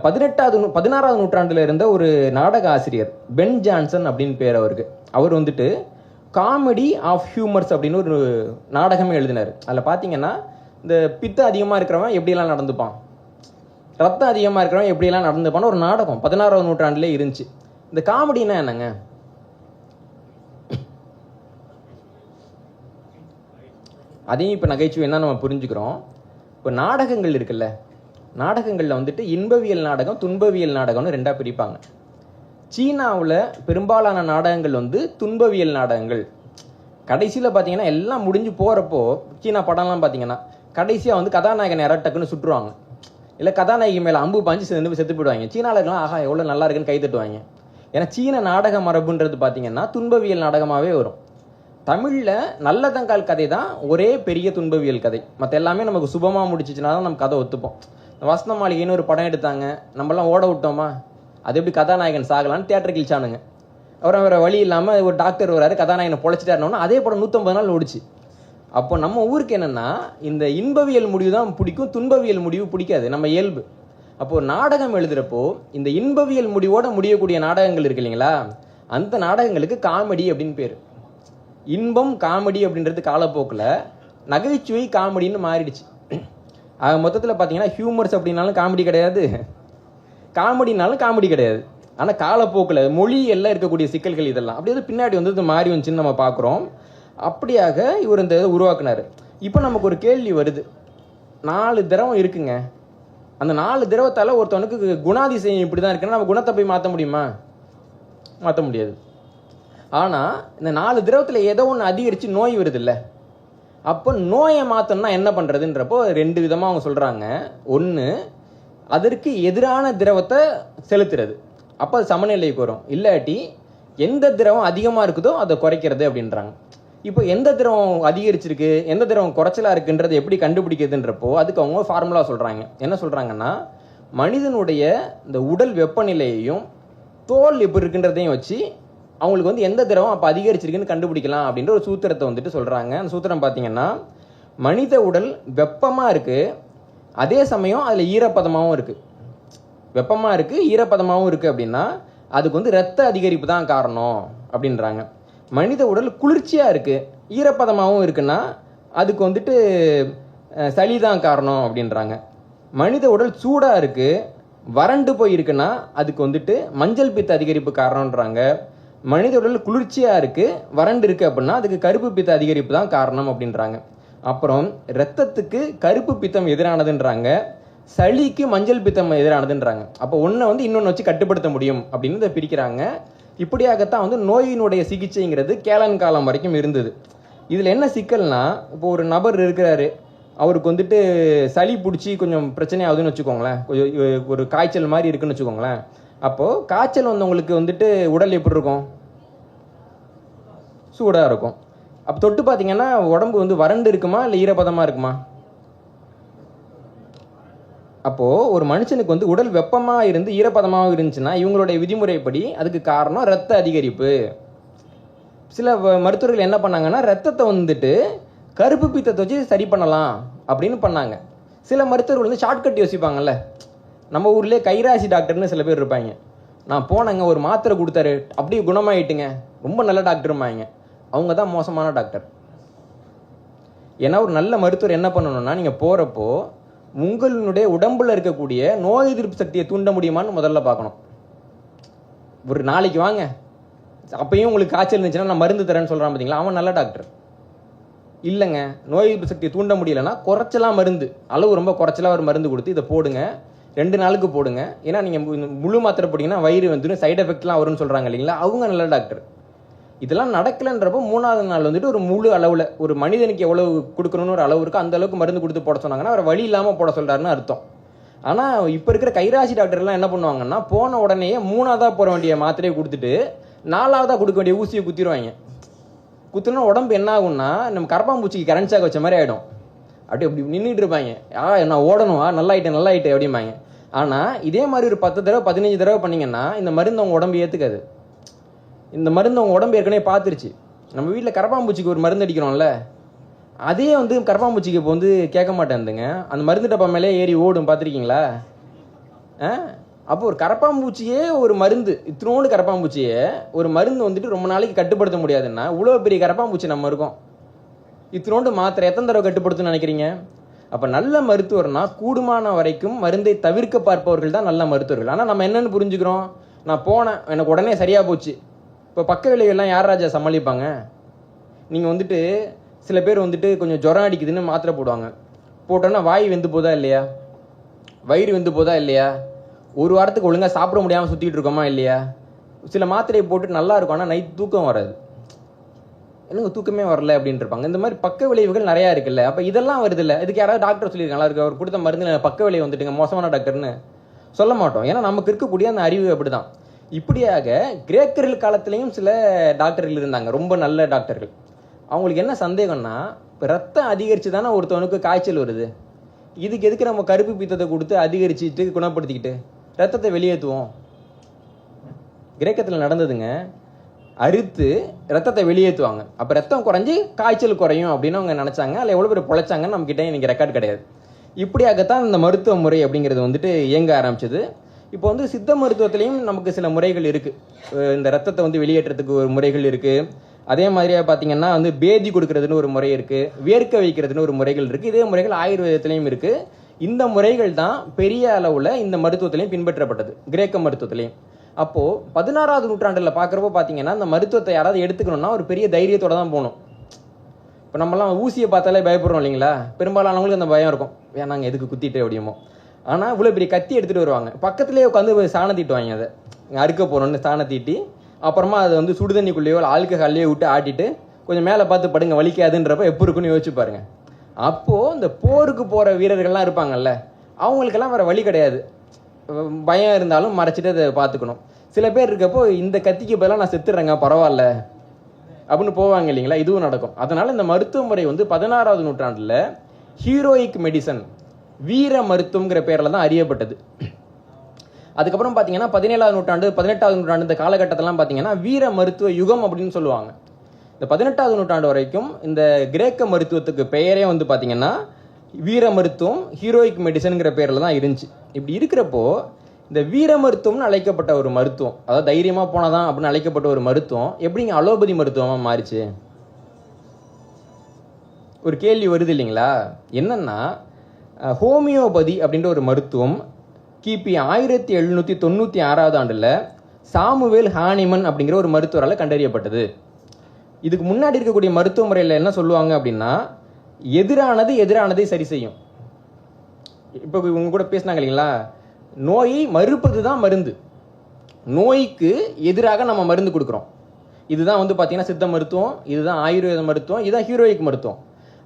16வது நூற்றாண்டில் இருந்த ஒரு நாடக ஆசிரியர் பென் ஜான்சன் அப்படின்னு பேர் அவருக்கு. அவர் வந்துட்டு காமெடி ஆஃப் ஹியூமர்ஸ் அப்படின்னு ஒரு நாடகமே எழுதினார். அதில் பார்த்தீங்கன்னா, இந்த பித்தம் அதிகமாக இருக்கிறவன் எப்படியெல்லாம் நடந்துப்பான், ரத்தம் அதிகமாக இருக்கிறவன் எப்படியெல்லாம் நடந்துப்பான்னு ஒரு நாடகம் 16வது நூற்றாண்டிலே இருந்துச்சு. இந்த காமெடினா என்னங்க? அதையும் இப்போ நகைச்சுவை என்ன நம்ம புரிஞ்சுக்கிறோம். இப்போ நாடகங்கள் இருக்குல்ல, நாடகங்களில் வந்துட்டு இன்பவியல் நாடகம், துன்பவியல் நாடகம்னு 2ஆக பிரிப்பாங்க. சீனாவில் பெரும்பாலான நாடகங்கள் வந்து துன்பவியல் நாடகங்கள். கடைசியில் பார்த்தீங்கன்னா எல்லாம் முடிஞ்சு போகிறப்போ, சீனா படம்லாம் பார்த்தீங்கன்னா கடைசியாக வந்து கதாநாயகன் டக்குன்னு சுட்டுருவாங்க, இல்லை கதாநாயகி மேலே அம்பு பாஞ்சு செத்து போயிடுவாங்க. சீனாவில் இருக்கலாம், ஆஹா எவ்வளோ நல்லா இருக்குன்னு கை தட்டுவாங்க. ஏன்னா சீன நாடக மரபுன்றது பார்த்தீங்கன்னா துன்பவியல் நாடகமாகவே வரும். தமிழில் நல்லதங்கால் கதை தான் ஒரே பெரிய துன்பவியல் கதை. மற்ற எல்லாமே நமக்கு சுபமாக முடிச்சிச்சுனா தான் நம்ம கதை ஒத்துப்போம். வசந்த மாளிகைன்னு ஒரு படம் எடுத்தாங்க, நம்மளாம் ஓட விட்டோமா, அது எப்படி கதாநாயகன் சாகலான்னு தியேட்டர் கிழிச்சானுங்க. அப்புறம் வேறு வழி இல்லாமல் ஒரு டாக்டர் வராரு, கதாநாயகனை பொழைச்சிட்டாருனோன்னா அதே படம் 150 நாள் ஓடிச்சு. அப்போ நம்ம ஊருக்கு என்னென்னா, இந்த இன்பவியல் முடிவு தான் பிடிக்கும், துன்பவியல் முடிவு பிடிக்காது, நம்ம இயல்பு. அப்போது நாடகம் எழுதுகிறப்போ இந்த இன்பவியல் முடிவோடு முடியக்கூடிய நாடகங்கள் இருக்கு இல்லைங்களா, அந்த நாடகங்களுக்கு காமெடி அப்படின்னு பேர். இன்பம் காமெடி அப்படின்றது காலப்போக்கில் நகைச்சுவை காமெடின்னு மாறிடுச்சு. ஆக மொத்தத்தில் பார்த்தீங்கன்னா ஹியூமர்ஸ் அப்படின்னாலும் காமெடி கிடையாது, காமெடினாலும் காமெடி கிடையாது. ஆனால் காலப்போக்கில் மொழி எல்லாம் இருக்கக்கூடிய சிக்கல்கள் இதெல்லாம் அப்படியே பின்னாடி வந்து இது மாறி வந்துச்சுன்னு நம்ம பார்க்குறோம். அப்படியாக இவர் இந்த இதை உருவாக்குனார். இப்போ நமக்கு ஒரு கேள்வி வருது, 4 திரவம் இருக்குங்க, அந்த 4 திரவத்தால் ஒருத்தவனுக்கு குணாதிசயம் இப்படி தான் இருக்குன்னா நம்ம குணத்தை போய் மாற்ற முடியுமா? மாற்ற முடியாது. ஆனால் இந்த 4 திரவத்தில் ஏதோ ஒன்று அதிகரித்து நோய் வருது இல்லை, அப்போ நோயை மாற்றணும்னா என்ன பண்ணுறதுன்றப்போ 2 விதமாக அவங்க சொல்கிறாங்க. ஒன்று, அதற்கு எதிரான திரவத்தை செலுத்துறது, அப்போ அது சமநிலைக்கு வரும். இல்லாட்டி எந்த திரவம் அதிகமாக இருக்குதோ அதை குறைக்கிறது அப்படின்றாங்க. இப்போ எந்த திரவம் அதிகரிச்சிருக்கு, எந்த திரவம் குறைச்சலாக இருக்குன்றது எப்படி கண்டுபிடிக்கிறதுன்றப்போ அதுக்கு அவங்க ஃபார்முலா சொல்கிறாங்க. என்ன சொல்கிறாங்கன்னா, மனிதனுடைய இந்த உடல் வெப்பநிலையையும் தோல் எப்படி இருக்குன்றதையும் வச்சு அவங்களுக்கு வந்து எந்த திரவம் அப்போ அதிகரிச்சிருக்குன்னு கண்டுபிடிக்கலாம் அப்படின்ற ஒரு சூத்திரத்தை வந்துட்டு சொல்கிறாங்க. அந்த சூத்திரம் பார்த்தீங்கன்னா, மனித உடல் வெப்பமாக இருக்குது, அதே சமயம் அதில் ஈரப்பதமாகவும் இருக்குது. வெப்பமாக இருக்குது, ஈரப்பதமாகவும் இருக்குது அப்படின்னா அதுக்கு வந்து இரத்த அதிகரிப்பு தான் காரணம் அப்படின்றாங்க. மனித உடல் குளிர்ச்சியாக இருக்குது, ஈரப்பதமாகவும் இருக்குன்னா அதுக்கு வந்துட்டு சளி தான் காரணம் அப்படின்றாங்க. மனித உடல் சூடாக இருக்குது, வறண்டு போயிருக்குன்னா அதுக்கு வந்துட்டு மஞ்சள் பித்த அதிகரிப்பு காரணம்ன்றாங்க. மனித உடல் குளிர்ச்சியாக இருக்குது, வறண்டு இருக்குது அப்படின்னா அதுக்கு கருப்பு பித்த அதிகரிப்பு தான் காரணம் அப்படின்றாங்க. அப்புறம் இரத்தத்துக்கு கருப்பு பித்தம் எதிரானதுன்றாங்க, சளிக்கு மஞ்சள் பித்தம் எதிரானதுன்றாங்க. அப்போ ஒன்றை வந்து இன்னொன்று வச்சு கட்டுப்படுத்த முடியும் அப்படின்னு இதை பிரிக்கிறாங்க. இப்படியாகத்தான் வந்து நோயினுடைய சிகிச்சைங்கிறது கேளன் காலம் வரைக்கும் இருந்தது. இதில் என்ன சிக்கல்னா, இப்போ ஒரு நபர் இருக்கிறாரு, அவருக்கு வந்துட்டு சளி பிடிச்சி கொஞ்சம் பிரச்சனை ஆகுதுன்னு வச்சுக்கோங்களேன், கொஞ்சம் ஒரு காய்ச்சல் மாதிரி இருக்குன்னு வச்சுக்கோங்களேன். அப்போது காய்ச்சல் வந்தவங்களுக்கு வந்துட்டு உடல் எப்படி இருக்கும்? சூடாக இருக்கும். அப்போ தொட்டு பார்த்தீங்கன்னா உடம்பு வந்து வறண்டு இருக்குமா இல்லை ஈரப்பதமாக இருக்குமா? அப்போது ஒரு மனுஷனுக்கு வந்து உடல் வெப்பமாக இருந்து ஈரப்பதமாக இருந்துச்சுன்னா இவங்களுடைய விதிமுறைப்படி அதுக்கு காரணம் ரத்த அதிகரிப்பு. சில மருத்துவர்கள் என்ன பண்ணாங்கன்னா, ரத்தத்தை வந்துட்டு கருப்பு பீத்தத்தை வச்சு சரி பண்ணலாம் அப்படின்னு பண்ணாங்க. சில மருத்துவர்கள் வந்து ஷார்ட்கட் யோசிப்பாங்கல்ல. நம்ம ஊர்லேயே கைராசி டாக்டர்னு சில பேர் இருப்பாங்க. நான் போனேங்க, ஒரு மாத்திரை கொடுத்தாரு, அப்படியே குணமாயிட்டுங்க, ரொம்ப நல்ல டாக்டருமாங்க. அவங்க தான் மோசமான டாக்டர். ஏன்னா ஒரு நல்ல மருத்துவர் என்ன பண்ணணும்னா, நீங்கள் போகிறப்போ உங்களுடைய உடம்புல இருக்கக்கூடிய நோய் எதிர்ப்பு சக்தியை தூண்ட முடியுமான்னு முதல்ல பார்க்கணும். ஒரு நாளைக்கு வாங்க, அப்பயும் உங்களுக்கு காய்ச்சல் இருந்துச்சுன்னா நான் மருந்து தரேன்னு சொல்கிறான் பார்த்தீங்களா, அவன் நல்ல டாக்டர் இல்லைங்க. நோய் எதிர்ப்பு சக்தியை தூண்ட முடியலைன்னா குறைச்சலாம் மருந்து, அளவு ரொம்ப குறைச்சலாம் ஒரு மருந்து கொடுத்து இதை போடுங்க, 2 நாளுக்கு போடுங்க. ஏன்னா நீங்கள் முழு மாத்திரை போட்டிங்கன்னா வயிறு வந்துடும், சைடு எஃபெக்ட்லாம் வரும்னு சொல்கிறாங்க இல்லைங்களா, அவங்க நல்ல டாக்டர். இதெல்லாம் நடக்கலைன்றப்போ 3வது நாள் வந்துட்டு ஒரு முழு அளவில் ஒரு மனிதனுக்கு எவ்வளவு கொடுக்கணும்னு ஒரு அளவு இருக்குது, அந்த அளவுக்கு மருந்து கொடுத்து போட சொன்னாங்கன்னா அவர் வழி இல்லாமல் போட சொல்கிறாருன்னு அர்த்தம். ஆனால் இப்போ இருக்கிற கைராசி டாக்டர்லாம் என்ன பண்ணுவாங்கன்னா, போன உடனேயே 3ஆவதாக போட வேண்டிய மாத்திரையை கொடுத்துட்டு 4ஆவதாக கொடுக்க வேண்டிய ஊசியை குத்திடுவாங்க. குத்துனா உடம்பு என்ன ஆகும்னா, நம்ம கரப்பாம்பூச்சிக்கு கரண்ட் ஷாக் வச்ச மாதிரி ஆகிடும். அப்படி நின்றுட்டு இருப்பாங்க. நான் ஓடணும், நல்லாயிட்டேன் அப்படிம்பாங்க. ஆனால் இதே மாதிரி ஒரு 10 தடவை 15 தடவை பண்ணிங்கன்னா இந்த மருந்து அவங்க உடம்பு ஏற்றுக்காது. இந்த மருந்து அவங்க உடம்பு ஏற்கனவே பார்த்துருச்சு. நம்ம வீட்டில் கரப்பாம்பூச்சிக்கு ஒரு மருந்து அடிக்கிறோம்ல, அதே வந்து கரப்பாம்பூச்சிக்கு இப்போ வந்து கேட்க மாட்டேன்துங்க, அந்த மருந்து டப்பா மேலே ஏறி ஓடும், பார்த்துருக்கீங்களா? அப்போ ஒரு கரப்பாம்பூச்சியே ஒரு மருந்து, இத்தினோடு கரப்பாம்பூச்சியே ஒரு மருந்து வந்துட்டு ரொம்ப நாளைக்கு கட்டுப்படுத்த முடியாதுன்னா இவ்வளோ பெரிய கரப்பாம்பூச்சி நம்ம இருக்கோம். இத்தினோண்டு மாத்திரை எத்தனை தடவை கட்டுப்படுத்துன்னு நினைக்கிறீங்க? அப்போ நல்ல மருத்துவர்னா கூடுமான வரைக்கும் மருந்தை தவிர்க்க பார்ப்பவர்கள் தான் நல்ல மருத்துவர்கள். ஆனால் நம்ம என்னென்னு புரிஞ்சுக்கிறோம், நான் போனேன் எனக்கு உடனே சரியாக போச்சு. இப்போ பக்க விளைவுகள்லாம் யார் ராஜா சமாளிப்பாங்க? நீங்கள் வந்துட்டு சில பேர் வந்துட்டு கொஞ்சம் ஜுரம் அடிக்குதுன்னு மாத்திரை போடுவாங்க. போட்டோன்னா வாய் வெந்து போதா இல்லையா, வயிறு வெந்து போதா இல்லையா, ஒரு வாரத்துக்கு ஒழுங்காக சாப்பிட முடியாமல் சுற்றிட்டு இருக்கோமா இல்லையா? சில மாத்திரையை போட்டு நல்லா இருக்கும், ஆனால் நைட் தூக்கம் வராது. எனக்கு தூக்கமே வரல அப்படின்னு இருப்பாங்க. இந்த மாதிரி பக்க விளைவுகள் நிறையா இருக்குல்ல. அப்போ இதெல்லாம் வருது இல்லை, இதுக்கு யாராவது டாக்டர் சொல்லியிருக்காங்களா, இருக்கு அவர் கொடுத்த மருந்து பக்க விளைவு வந்துட்டுங்க மோசமான டாக்டர்னு சொல்ல மாட்டோம். ஏன்னா நமக்கு இருக்கக்கூடிய அந்த அறிவு அப்படி தான். இப்படியாக கிரேக்கர்கள் காலத்திலையும் சில டாக்டர்கள் இருந்தாங்க, ரொம்ப நல்ல டாக்டர்கள். அவங்களுக்கு என்ன சந்தேகம்னா, இப்போ ரத்தம் அதிகரித்து தானே ஒருத்தவனுக்கு காய்ச்சல் வருது, இதுக்கு எதுக்கு நம்ம கருப்பு பீத்தத்தை கொடுத்து அதிகரிச்சுட்டு குணப்படுத்திக்கிட்டு ரத்தத்தை வெளியேற்றுவோம்? கிரேக்கத்தில் நடந்ததுங்க, அறுத்து ரத்தத்தை வெளியேற்றுவாங்க, அப்போ ரத்தம் குறைஞ்சி காய்ச்சல் குறையும் அப்படின்னு அவங்க நினச்சாங்க. அதில் எவ்வளோ பேர் பொழைச்சாங்கன்னு நம்மக்கிட்ட இன்றைக்கி ரெக்கார்டு கிடையாது. இப்படியாகத்தான் இந்த மருத்துவ முறை அப்படிங்கிறது வந்துட்டு இயங்க ஆரம்பிச்சது. இப்போ வந்து சித்த மருத்துவத்திலையும் நமக்கு சில முறைகள் இருக்குது. இந்த ரத்தத்தை வந்து வெளியேற்றத்துக்கு ஒரு முறைகள் இருக்குது. அதே மாதிரியாக பார்த்தீங்கன்னா வந்து பேதி கொடுக்கறதுன்னு ஒரு முறை இருக்குது, வேர்க்க வைக்கிறதுன்னு ஒரு முறைகள் இருக்குது. இதே முறைகள் ஆயுர்வேதத்திலையும் இருக்குது. இந்த முறைகள் தான் பெரிய அளவில் இந்த மருத்துவத்திலையும் பின்பற்றப்பட்டது, கிரேக்க மருத்துவத்திலையும். அப்போது 16வது நூற்றாண்டில் பார்க்குறப்போ பார்த்தீங்கன்னா இந்த மருத்துவத்தை யாராவது எடுத்துக்கணும்னா ஒரு பெரிய தைரியத்தோடு தான் போகணும். இப்போ நம்மலாம் ஊசியை பார்த்தாலே பயப்படுறோம் இல்லைங்களா, பெரும்பாலானவங்களுக்கு அந்த பயம் இருக்கும், நாங்கள் எதுக்கு குத்திட்டு அப்படிமோ. ஆனால் இவ்வளோ பெரிய கத்தி எடுத்துகிட்டு வருவாங்க, பக்கத்துலேயே உட்காந்து சாணம் தீட்டுவாங்க, அதை அறுக்க போகிறோன்னு சாணம் தீட்டி அப்புறமா அதை வந்து சுடுதண்ணிக்குள்ளேயோ ஆல்கஹால்லையோ விட்டு ஆட்டிட்டு கொஞ்சம் மேலே பார்த்து படுங்க வலிக்காதுன்றப்ப எப்போ இருக்குன்னு யோசிச்சு பாருங்க. அப்போது இந்த போருக்கு போகிற வீரர்கள்லாம் இருப்பாங்கல்ல, அவங்களுக்கெல்லாம் வேறு வழி கிடையாது, பயம் இருந்தாலும் மறைச்சிட்டு அதை பார்த்துக்கணும். சில பேர் இருக்கப்போ இந்த கத்திக்கு பதிலாக நான் செத்துடுறேங்க பரவாயில்ல அப்படின்னு போவாங்க இல்லைங்களா, இதுவும் நடக்கும். அதனால் இந்த மருத்துவ முறை வந்து 16வது நூற்றாண்டில் ஹீரோயிக் மெடிசன், வீர மருத்துவங்கிற பேரில் தான் அறியப்பட்டது. அதுக்கப்புறம் பார்த்தீங்கன்னா 17வது நூற்றாண்டு 18வது நூற்றாண்டு இந்த காலகட்டத்திலாம் பார்த்தீங்கன்னா வீர மருத்துவ யுகம் அப்படின்னு சொல்லுவாங்க. இந்த 18வது நூற்றாண்டு வரைக்கும் இந்த கிரேக்க மருத்துவத்துக்கு பெயரே வந்து பார்த்தீங்கன்னா வீர மருத்துவம், ஹீரோயிக் மெடிசனுங்கிற பேரில் தான் இருந்துச்சு. இப்படி இருக்கிறப்போ இந்த வீர மருத்துவம்னு அழைக்கப்பட்ட ஒரு மருத்துவம், அதாவது தைரியமாக போனதான் அப்படின்னு அழைக்கப்பட்ட ஒரு மருத்துவம் எப்படிங்க அலோபதி மருத்துவமாக மாறிச்சு? ஒரு கேள்வி வருது இல்லைங்களா. என்னன்னா, ஹோமியோபதி அப்படின்ற ஒரு மருத்துவம் கிபி 1796வது ஆண்டில் சாமுவேல் ஹானிமன் அப்படிங்கிற ஒரு மருத்துவரால் கண்டறியப்பட்டது. இதுக்கு முன்னாடி இருக்கக்கூடிய மருத்துவ முறையில் என்ன சொல்லுவாங்க அப்படின்னா, எதிரானதை சரி செய்யும். இப்போ இவங்க கூட பேசினாங்க இல்லைங்களா, நோயை மறுப்பது தான் மருந்து. நோய்க்கு எதிராக நம்ம மருந்து கொடுக்குறோம். இதுதான் வந்து பார்த்தீங்கன்னா சித்த மருத்துவம், இதுதான் ஆயுர்வேத மருத்துவம், இதுதான் ஹீரோயிக் மருத்துவம்.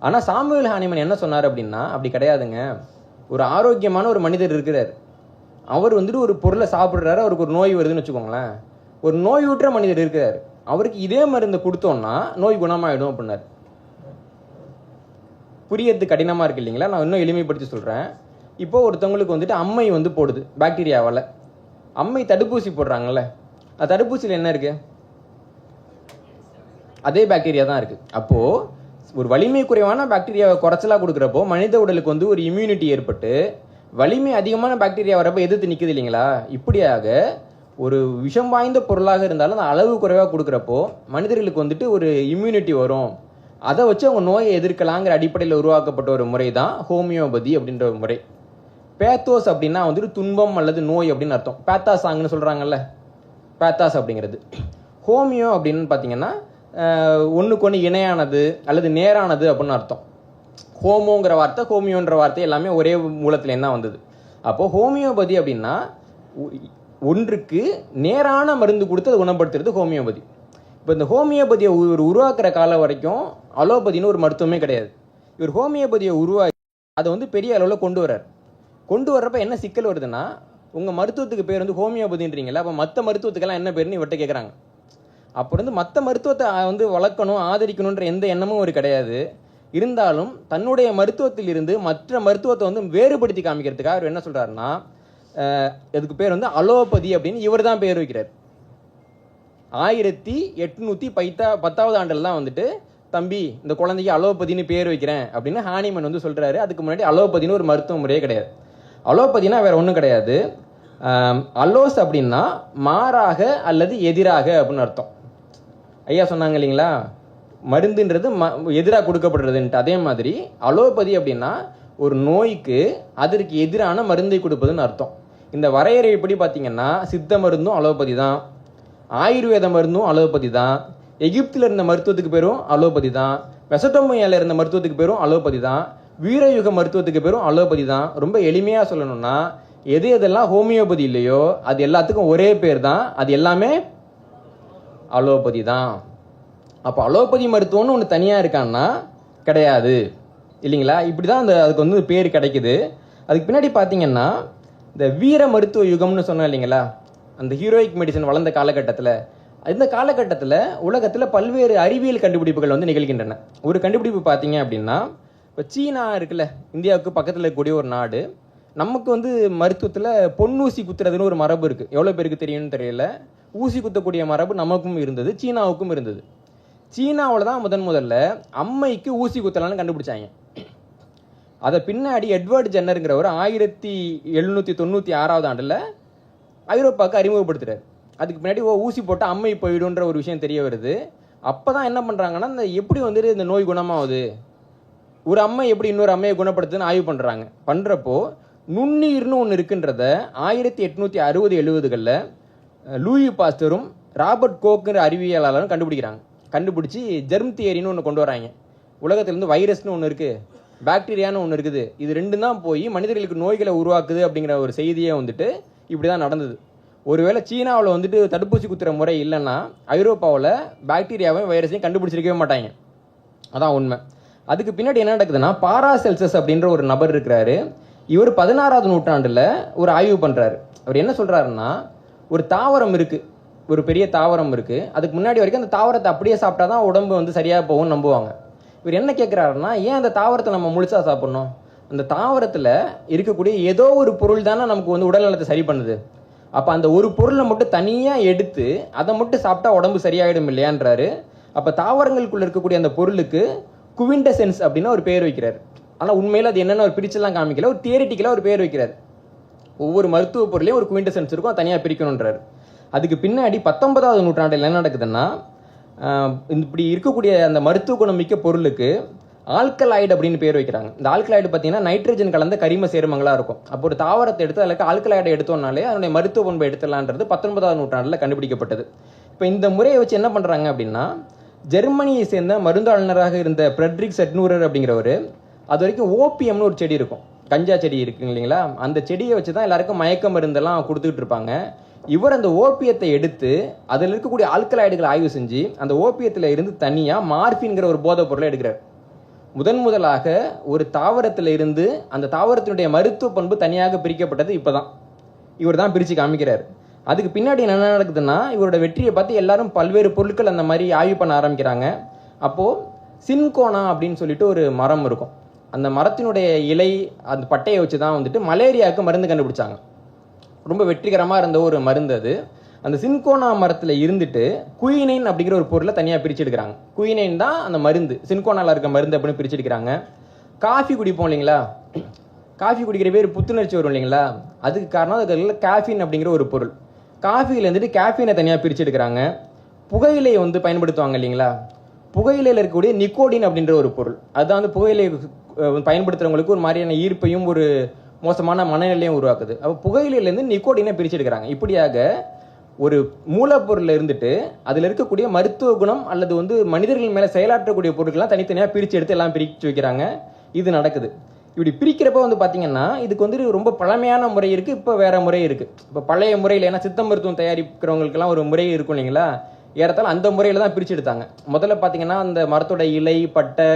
ஆனால் சாமுவேல் ஹானிமன் என்ன சொன்னார் அப்படின்னா, அப்படி கிடையாதுங்க. ஒரு ஆரோக்கியமான ஒரு மனிதர் இருக்கிறார், அவர் வந்துட்டு ஒரு பொருளை சாப்பிட்றாரு, அவருக்கு ஒரு நோய் வருதுன்னு வச்சுக்கோங்களேன். ஒரு நோயுற்ற மனிதர் இருக்கிறார், அவருக்கு இதே மருந்தை கொடுத்தோம்னா நோய் குணமாயிடும் அப்படின்னாரு. புரியறது கடினமாக இருக்கு இல்லைங்களா? நான் இன்னும் எளிமைப்படுத்தி சொல்கிறேன். இப்போ ஒருத்தவங்களுக்கு வந்துட்டு அம்மை வந்து போடுது பாக்டீரியாவால். அம்மை தடுப்பூசி போடுறாங்கல்ல, அது தடுப்பூசியில் என்ன இருக்கு? அதே பாக்டீரியா தான் இருக்கு. அப்போ ஒரு வலிமை குறைவான பாக்டீரியாவை குறைச்சலாக கொடுக்குறப்போ மனித உடலுக்கு வந்து ஒரு இம்யூனிட்டி ஏற்பட்டு வலிமை அதிகமான பாக்டீரியா வரப்போ எதிர்த்து நிற்குது இல்லைங்களா? இப்படியாக ஒரு விஷம் வாய்ந்த பொருளாக இருந்தாலும் அந்த அளவு குறைவாக கொடுக்குறப்போ மனிதர்களுக்கு வந்துட்டு ஒரு இம்யூனிட்டி வரும். அதை வச்சு அவங்க நோயை எதிர்க்கலாங்கிற அடிப்படையில் உருவாக்கப்பட்ட ஒரு முறை தான் ஹோமியோபதி அப்படின்ற ஒரு முறை. பேத்தோஸ் அப்படின்னா வந்துட்டு துன்பம் அல்லது நோய் அப்படின்னு அர்த்தம். பேத்தாசாங்னு சொல்கிறாங்கல்ல, பேத்தாஸ் அப்படிங்கிறது. ஹோமியோ அப்படின்னு பார்த்தீங்கன்னா ஒன்றுக்கு ஒன்று இணையானது அல்லது நேரானது அப்படின்னு அர்த்தம். ஹோமோங்கிற வார்த்தை, ஹோமியோன்ற வார்த்தை எல்லாமே ஒரே மூலத்தில் என்ன வந்தது. அப்போது ஹோமியோபதி அப்படின்னா ஒன்றுக்கு நேரான மருந்து கொடுத்து அதை குணப்படுத்துறது ஹோமியோபதி. இப்போ இந்த ஹோமியோபதியை உருவாக்குற காலம் வரைக்கும் அலோபதினு ஒரு மருத்துவமே கிடையாது. இவர் ஹோமியோபதியை உருவாக்கி அதை வந்து பெரிய அளவில் கொண்டு வர்றப்ப என்ன சிக்கல் வருதுன்னா, உங்கள் மருத்துவத்துக்கு பேர் வந்து ஹோமியோபதின்றீங்களா, அப்போ மற்ற மருத்துவத்துக்கெல்லாம் என்ன பேருன்னு இவர்கிட்ட கேட்குறாங்க. அப்போ வந்து மற்ற மருத்துவத்தை வந்து வளர்க்கணும் ஆதரிக்கணுன்ற எந்த எண்ணமும் ஒரு கிடையாது. இருந்தாலும் தன்னுடைய மருத்துவத்தில் இருந்து மற்ற மருத்துவத்தை வந்து வேறுபடுத்தி காமிக்கிறதுக்காக அவர் என்ன சொல்கிறாருன்னா, அதுக்கு பேர் வந்து அலோபதி அப்படின்னு இவர் தான் பேர் வைக்கிறார். 1810வது ஆண்டில் தான் வந்துட்டு, தம்பி இந்த குழந்தைக்கு அலோபதினு பேர் வைக்கிறேன் அப்படின்னு ஹானிமன் வந்து சொல்கிறாரு. அதுக்கு முன்னாடி அலோபதினு ஒரு மருத்துவ முறையே கிடையாது. அலோபதினா வேற ஒன்றும் கிடையாது. அலோஸ் அப்படின்னா மாறாக அல்லது எதிராக அப்படின்னு அர்த்தம். ஐயா சொன்னாங்க இல்லைங்களா, மருந்துன்றது எதிராக கொடுக்கப்படுறதுன்ட்டு. அதே மாதிரி அலோபதி அப்படின்னா ஒரு நோய்க்கு அதற்கு எதிரான மருந்தை கொடுப்பதுன்னு அர்த்தம். இந்த வரையறை எப்படி பார்த்தீங்கன்னா, சித்த மருந்தும் அலோபதி தான், ஆயுர்வேத மருந்தும் அலோபதி தான், எகிப்தில் இருந்த மருத்துவத்துக்கு பேரும் அலோபதி தான், மெசடோமியாவில் இருந்த மருத்துவத்துக்கு பேரும் அலோபதி தான், வீரயுக மருத்துவத்துக்கு பேரும் அலோபதி தான். ரொம்ப எளிமையாக சொல்லணும்னா, எதெல்லாம் ஹோமியோபதி இல்லையோ அது எல்லாத்துக்கும் ஒரே பேர் தான், அது எல்லாமே அலோபதி தான். அப்போ அலோபதி மருத்துவம்னு ஒன்று தனியாக இருக்கான்னா கிடையாது இல்லைங்களா? இப்படி தான் அதுக்கு வந்து பேர் கிடைக்குது. அதுக்கு பின்னாடி பார்த்தீங்கன்னா, இந்த வீர மருத்துவ யுகம்னு சொன்னோம் இல்லைங்களா, அந்த ஹீரோயிக் மெடிசன் வளர்ந்த காலகட்டத்தில், இந்த காலகட்டத்தில் உலகத்தில் பல்வேறு அறிவியல் கண்டுபிடிப்புகள் வந்து நிகழ்கின்றன. ஒரு கண்டுபிடிப்பு பார்த்தீங்க அப்படின்னா, இப்போ சீனா இருக்குல்ல, இந்தியாவுக்கு பக்கத்தில் இருக்கக்கூடிய ஒரு நாடு. நமக்கு வந்து மருத்துவத்தில் பொன்னூசி குத்துறதுன்னு ஒரு மரபு இருக்குது. எவ்வளோ பேருக்கு தெரியும்னு தெரியல. ஊசி குத்தக்கூடிய மரபு நமக்கும் இருந்தது, சீனாவுக்கும் இருந்தது. சீனாவில் தான் முதல்ல அம்மைக்கு ஊசி குத்தலான்னு கண்டுபிடிச்சாங்க. அதை பின்னாடி எட்வர்ட் ஜென்னருங்கிறவர் 1796வது ஆண்டில் ஐரோப்பாவுக்கு அறிமுகப்படுத்துறாரு. அதுக்கு பின்னாடி ஊசி போட்டால் அம்மை போயிடுன்ற ஒரு விஷயம் தெரிய வருது. அப்போ தான் என்ன பண்ணுறாங்கன்னா, இந்த எப்படி வந்துட்டு இந்த நோய் குணமாகுது, ஒரு அம்மை எப்படி இன்னொரு அம்மையை குணப்படுத்துன்னு ஆய்வு பண்ணுறப்போ நுண்ணீர்னு ஒன்று இருக்குன்றத 1860-70களில் லூயி பாஸ்டரும் ராபர்ட் கோக்குங்கிற அறிவியலாளரும் கண்டுபிடிச்சி ஜெர்ம் தியரின்னு ஒன்று கொண்டு வராங்க. உலகத்திலேருந்து வைரஸ்னு ஒன்று இருக்குது, பாக்டீரியான்னு ஒன்று இருக்குது, இது ரெண்டும் தான் போய் மனிதர்களுக்கு நோய்களை உருவாக்குது அப்படிங்கிற ஒரு செய்தியை வந்துட்டு இப்படி தான் நடந்தது. ஒருவேளை சீனாவில் வந்துட்டு தடுப்பூசி குத்துற முறை இல்லைன்னா ஐரோப்பாவில் பாக்டீரியாவையும் வைரஸையும் கண்டுபிடிச்சிருக்கவே மாட்டாங்க. அதான் உண்மை. அதுக்கு பின்னாடி என்ன நடக்குதுன்னா, பாராசெல்சஸ் அப்படின்ற ஒரு நபர் இருக்கிறாரு. இவர் 16வது நூற்றாண்டில் ஒரு ஆய்வு பண்ணுறாரு. அவர் என்ன சொல்கிறாருன்னா, ஒரு தாவரம் இருக்குது, ஒரு பெரிய தாவரம் இருக்குது, அதுக்கு முன்னாடி வரைக்கும் அந்த தாவரத்தை அப்படியே சாப்பிட்டா தான் உடம்பு வந்து சரியாக போகும்னு நம்புவாங்க. இவர் என்ன கேட்குறாருன்னா, ஏன் அந்த தாவரத்தை நம்ம முழுசாக சாப்பிட்ணும்? அந்த தாவரத்தில் இருக்கக்கூடிய ஏதோ ஒரு பொருள் தானே நமக்கு வந்து உடல் நலத்தை சரி பண்ணுது. அப்போ அந்த ஒரு பொருளை மட்டும் தனியாக எடுத்து அதை மட்டும் சாப்பிட்டா உடம்பு சரியாயிடும் இல்லையான்றாரு. அப்போ தாவரங்களுக்குள்ளே இருக்கக்கூடிய அந்த பொருளுக்கு குவிண்டசென்ஸ் அப்படின்னு ஒரு பேர் வைக்கிறார். ஆனால் உண்மையில் அது என்னென்ன ஒரு பிரிச்செல்லாம் காமிக்கல, ஒரு தியரிட்டிக்கலாக ஒரு பேர் வைக்கிறார். ஒவ்வொரு மருத்துவ பொருளையும் ஒரு குவிண்டசென்ஸ் இருக்கும், அது தனியாக பிரிக்கணுன்றார். அதுக்கு பின்னாடி 19வது நூற்றாண்டில் என்ன நடக்குதுன்னா, இப்படி இருக்கக்கூடிய அந்த மருத்துவ குணம் மிக்க பொருளுக்கு ஆல்கலாய்டு அப்படின்னு பேர் வைக்கிறாங்க. இந்த ஆல்கலாய்டு பார்த்தீங்கன்னா நைட்ரஜன் கலந்த கரிம சேர்மங்களாக இருக்கும். அப்போ ஒரு தாவரத்தை எடுத்து அதில் ஆல்கலாய்டை எடுத்தோம்னாலே அதனுடைய மருத்துவ பண்பை எடுத்துடலான்றது 19வது நூற்றாண்டில் கண்டுபிடிக்கப்பட்டது. இப்போ இந்த முறையை வச்சு என்ன பண்ணுறாங்க அப்படின்னா, ஜெர்மனியை சேர்ந்த மருந்தாளுநராக இருந்த ஃப்ரெட்ரிக் செட்னூரர் அப்படிங்கிறவர், அது வரைக்கும் ஓபிஎம்னு ஒரு செடி இருக்கும், கஞ்சா செடி இருக்குங்க இல்லைங்களா, அந்த செடியை வச்சு தான் எல்லாருக்கும் மயக்க மருந்தெல்லாம் கொடுத்துக்கிட்டு இருப்பாங்க. இவர் அந்த ஓபியத்தை எடுத்து அதில் இருக்கக்கூடிய ஆல்கலாய்டுகளை ஆய்வு செஞ்சு அந்த ஓபியத்தில் இருந்து தனியாக மார்பின்கிற ஒரு போதைப் பொருளை எடுக்கிறார். முதலாக ஒரு தாவரத்தில் இருந்து அந்த தாவரத்தினுடைய மருத்துவ பண்பு தனியாக பிரிக்கப்பட்டது இப்போதான். இவர் தான் பிரித்து காமிக்கிறார். அதுக்கு பின்னாடி என்ன நடக்குதுன்னா, இவரோட வெற்றியை பார்த்து எல்லாரும் பல்வேறு பொருட்கள் அந்த மாதிரி ஆய்வு பண்ண ஆரம்பிக்கிறாங்க. அப்போது சின்கோனா அப்படின்னு சொல்லிட்டு ஒரு மரம் இருக்கும். அந்த மரத்தினுடைய இலை அந்த பட்டையை வச்சு தான் வந்துட்டு மலேரியாவுக்கு மருந்து கண்டுபிடிச்சாங்க. ரொம்ப வெற்றிகரமாக இருந்த ஒரு மருந்து அது. அந்த சின்கோனா மரத்தில் இருந்துட்டு குயினைன் அப்படிங்கிற ஒரு பொருளை தனியாக பிரித்து எடுக்கிறாங்க. குயினைன் தான் அந்த மருந்து, சின்கோனாவில் இருக்க மருந்து அப்படின்னு பிரித்து எடுக்கிறாங்க. காஃபி குடிப்போம் இல்லைங்களா, காஃபி குடிக்கிற பேர் புத்துணர்ச்சி வரும் இல்லைங்களா, அதுக்கு காரணம் அதில் கேஃபின் அப்படிங்கிற ஒரு பொருள். காஃபியில் இருந்துட்டு கேஃபினை தனியாக பிரித்து எடுக்கிறாங்க. புகையிலையை வந்து பயன்படுத்துவாங்க இல்லைங்களா, புகையிலையில் இருக்கக்கூடிய நிக்கோடின் அப்படின்ற ஒரு பொருள், அதுதான் வந்து புகையிலை பயன்படுத்துகிறவங்களுக்கு ஒரு மாதிரியான ஈர்ப்பையும் ஒரு மோசமான மனநிலையும் உருவாக்குது. அப்போ புகையிலேருந்து நிக்கோடினை பிரித்து எடுக்கிறாங்க. இப்படியாக ஒரு மூலப்பொருளில் இருந்துட்டு அதில் இருக்கக்கூடிய மருத்துவ குணம் அல்லது வந்து மனிதர்கள் மேலே செயலாற்றக்கூடிய பொருட்கள்லாம் தனித்தனியாக பிரித்து எடுத்து எல்லாம் பிரித்து வைக்கிறாங்க. இது நடக்குது. இப்படி பிரிக்கிறப்ப வந்து பார்த்தீங்கன்னா இதுக்கு வந்து ரொம்ப பழமையான முறை இருக்குது, இப்போ வேறு முறை இருக்குது. இப்போ பழைய முறையில் ஏன்னா சித்த மருத்துவம் தயாரிக்கிறவங்களுக்கெல்லாம் ஒரு முறை இருக்கும் இல்லைங்களா, ஏறத்தாலும் அந்த முறையில் தான் பிரித்து எடுத்தாங்க. முதல்ல பார்த்தீங்கன்னா அந்த மரத்தோட இலை பட்டை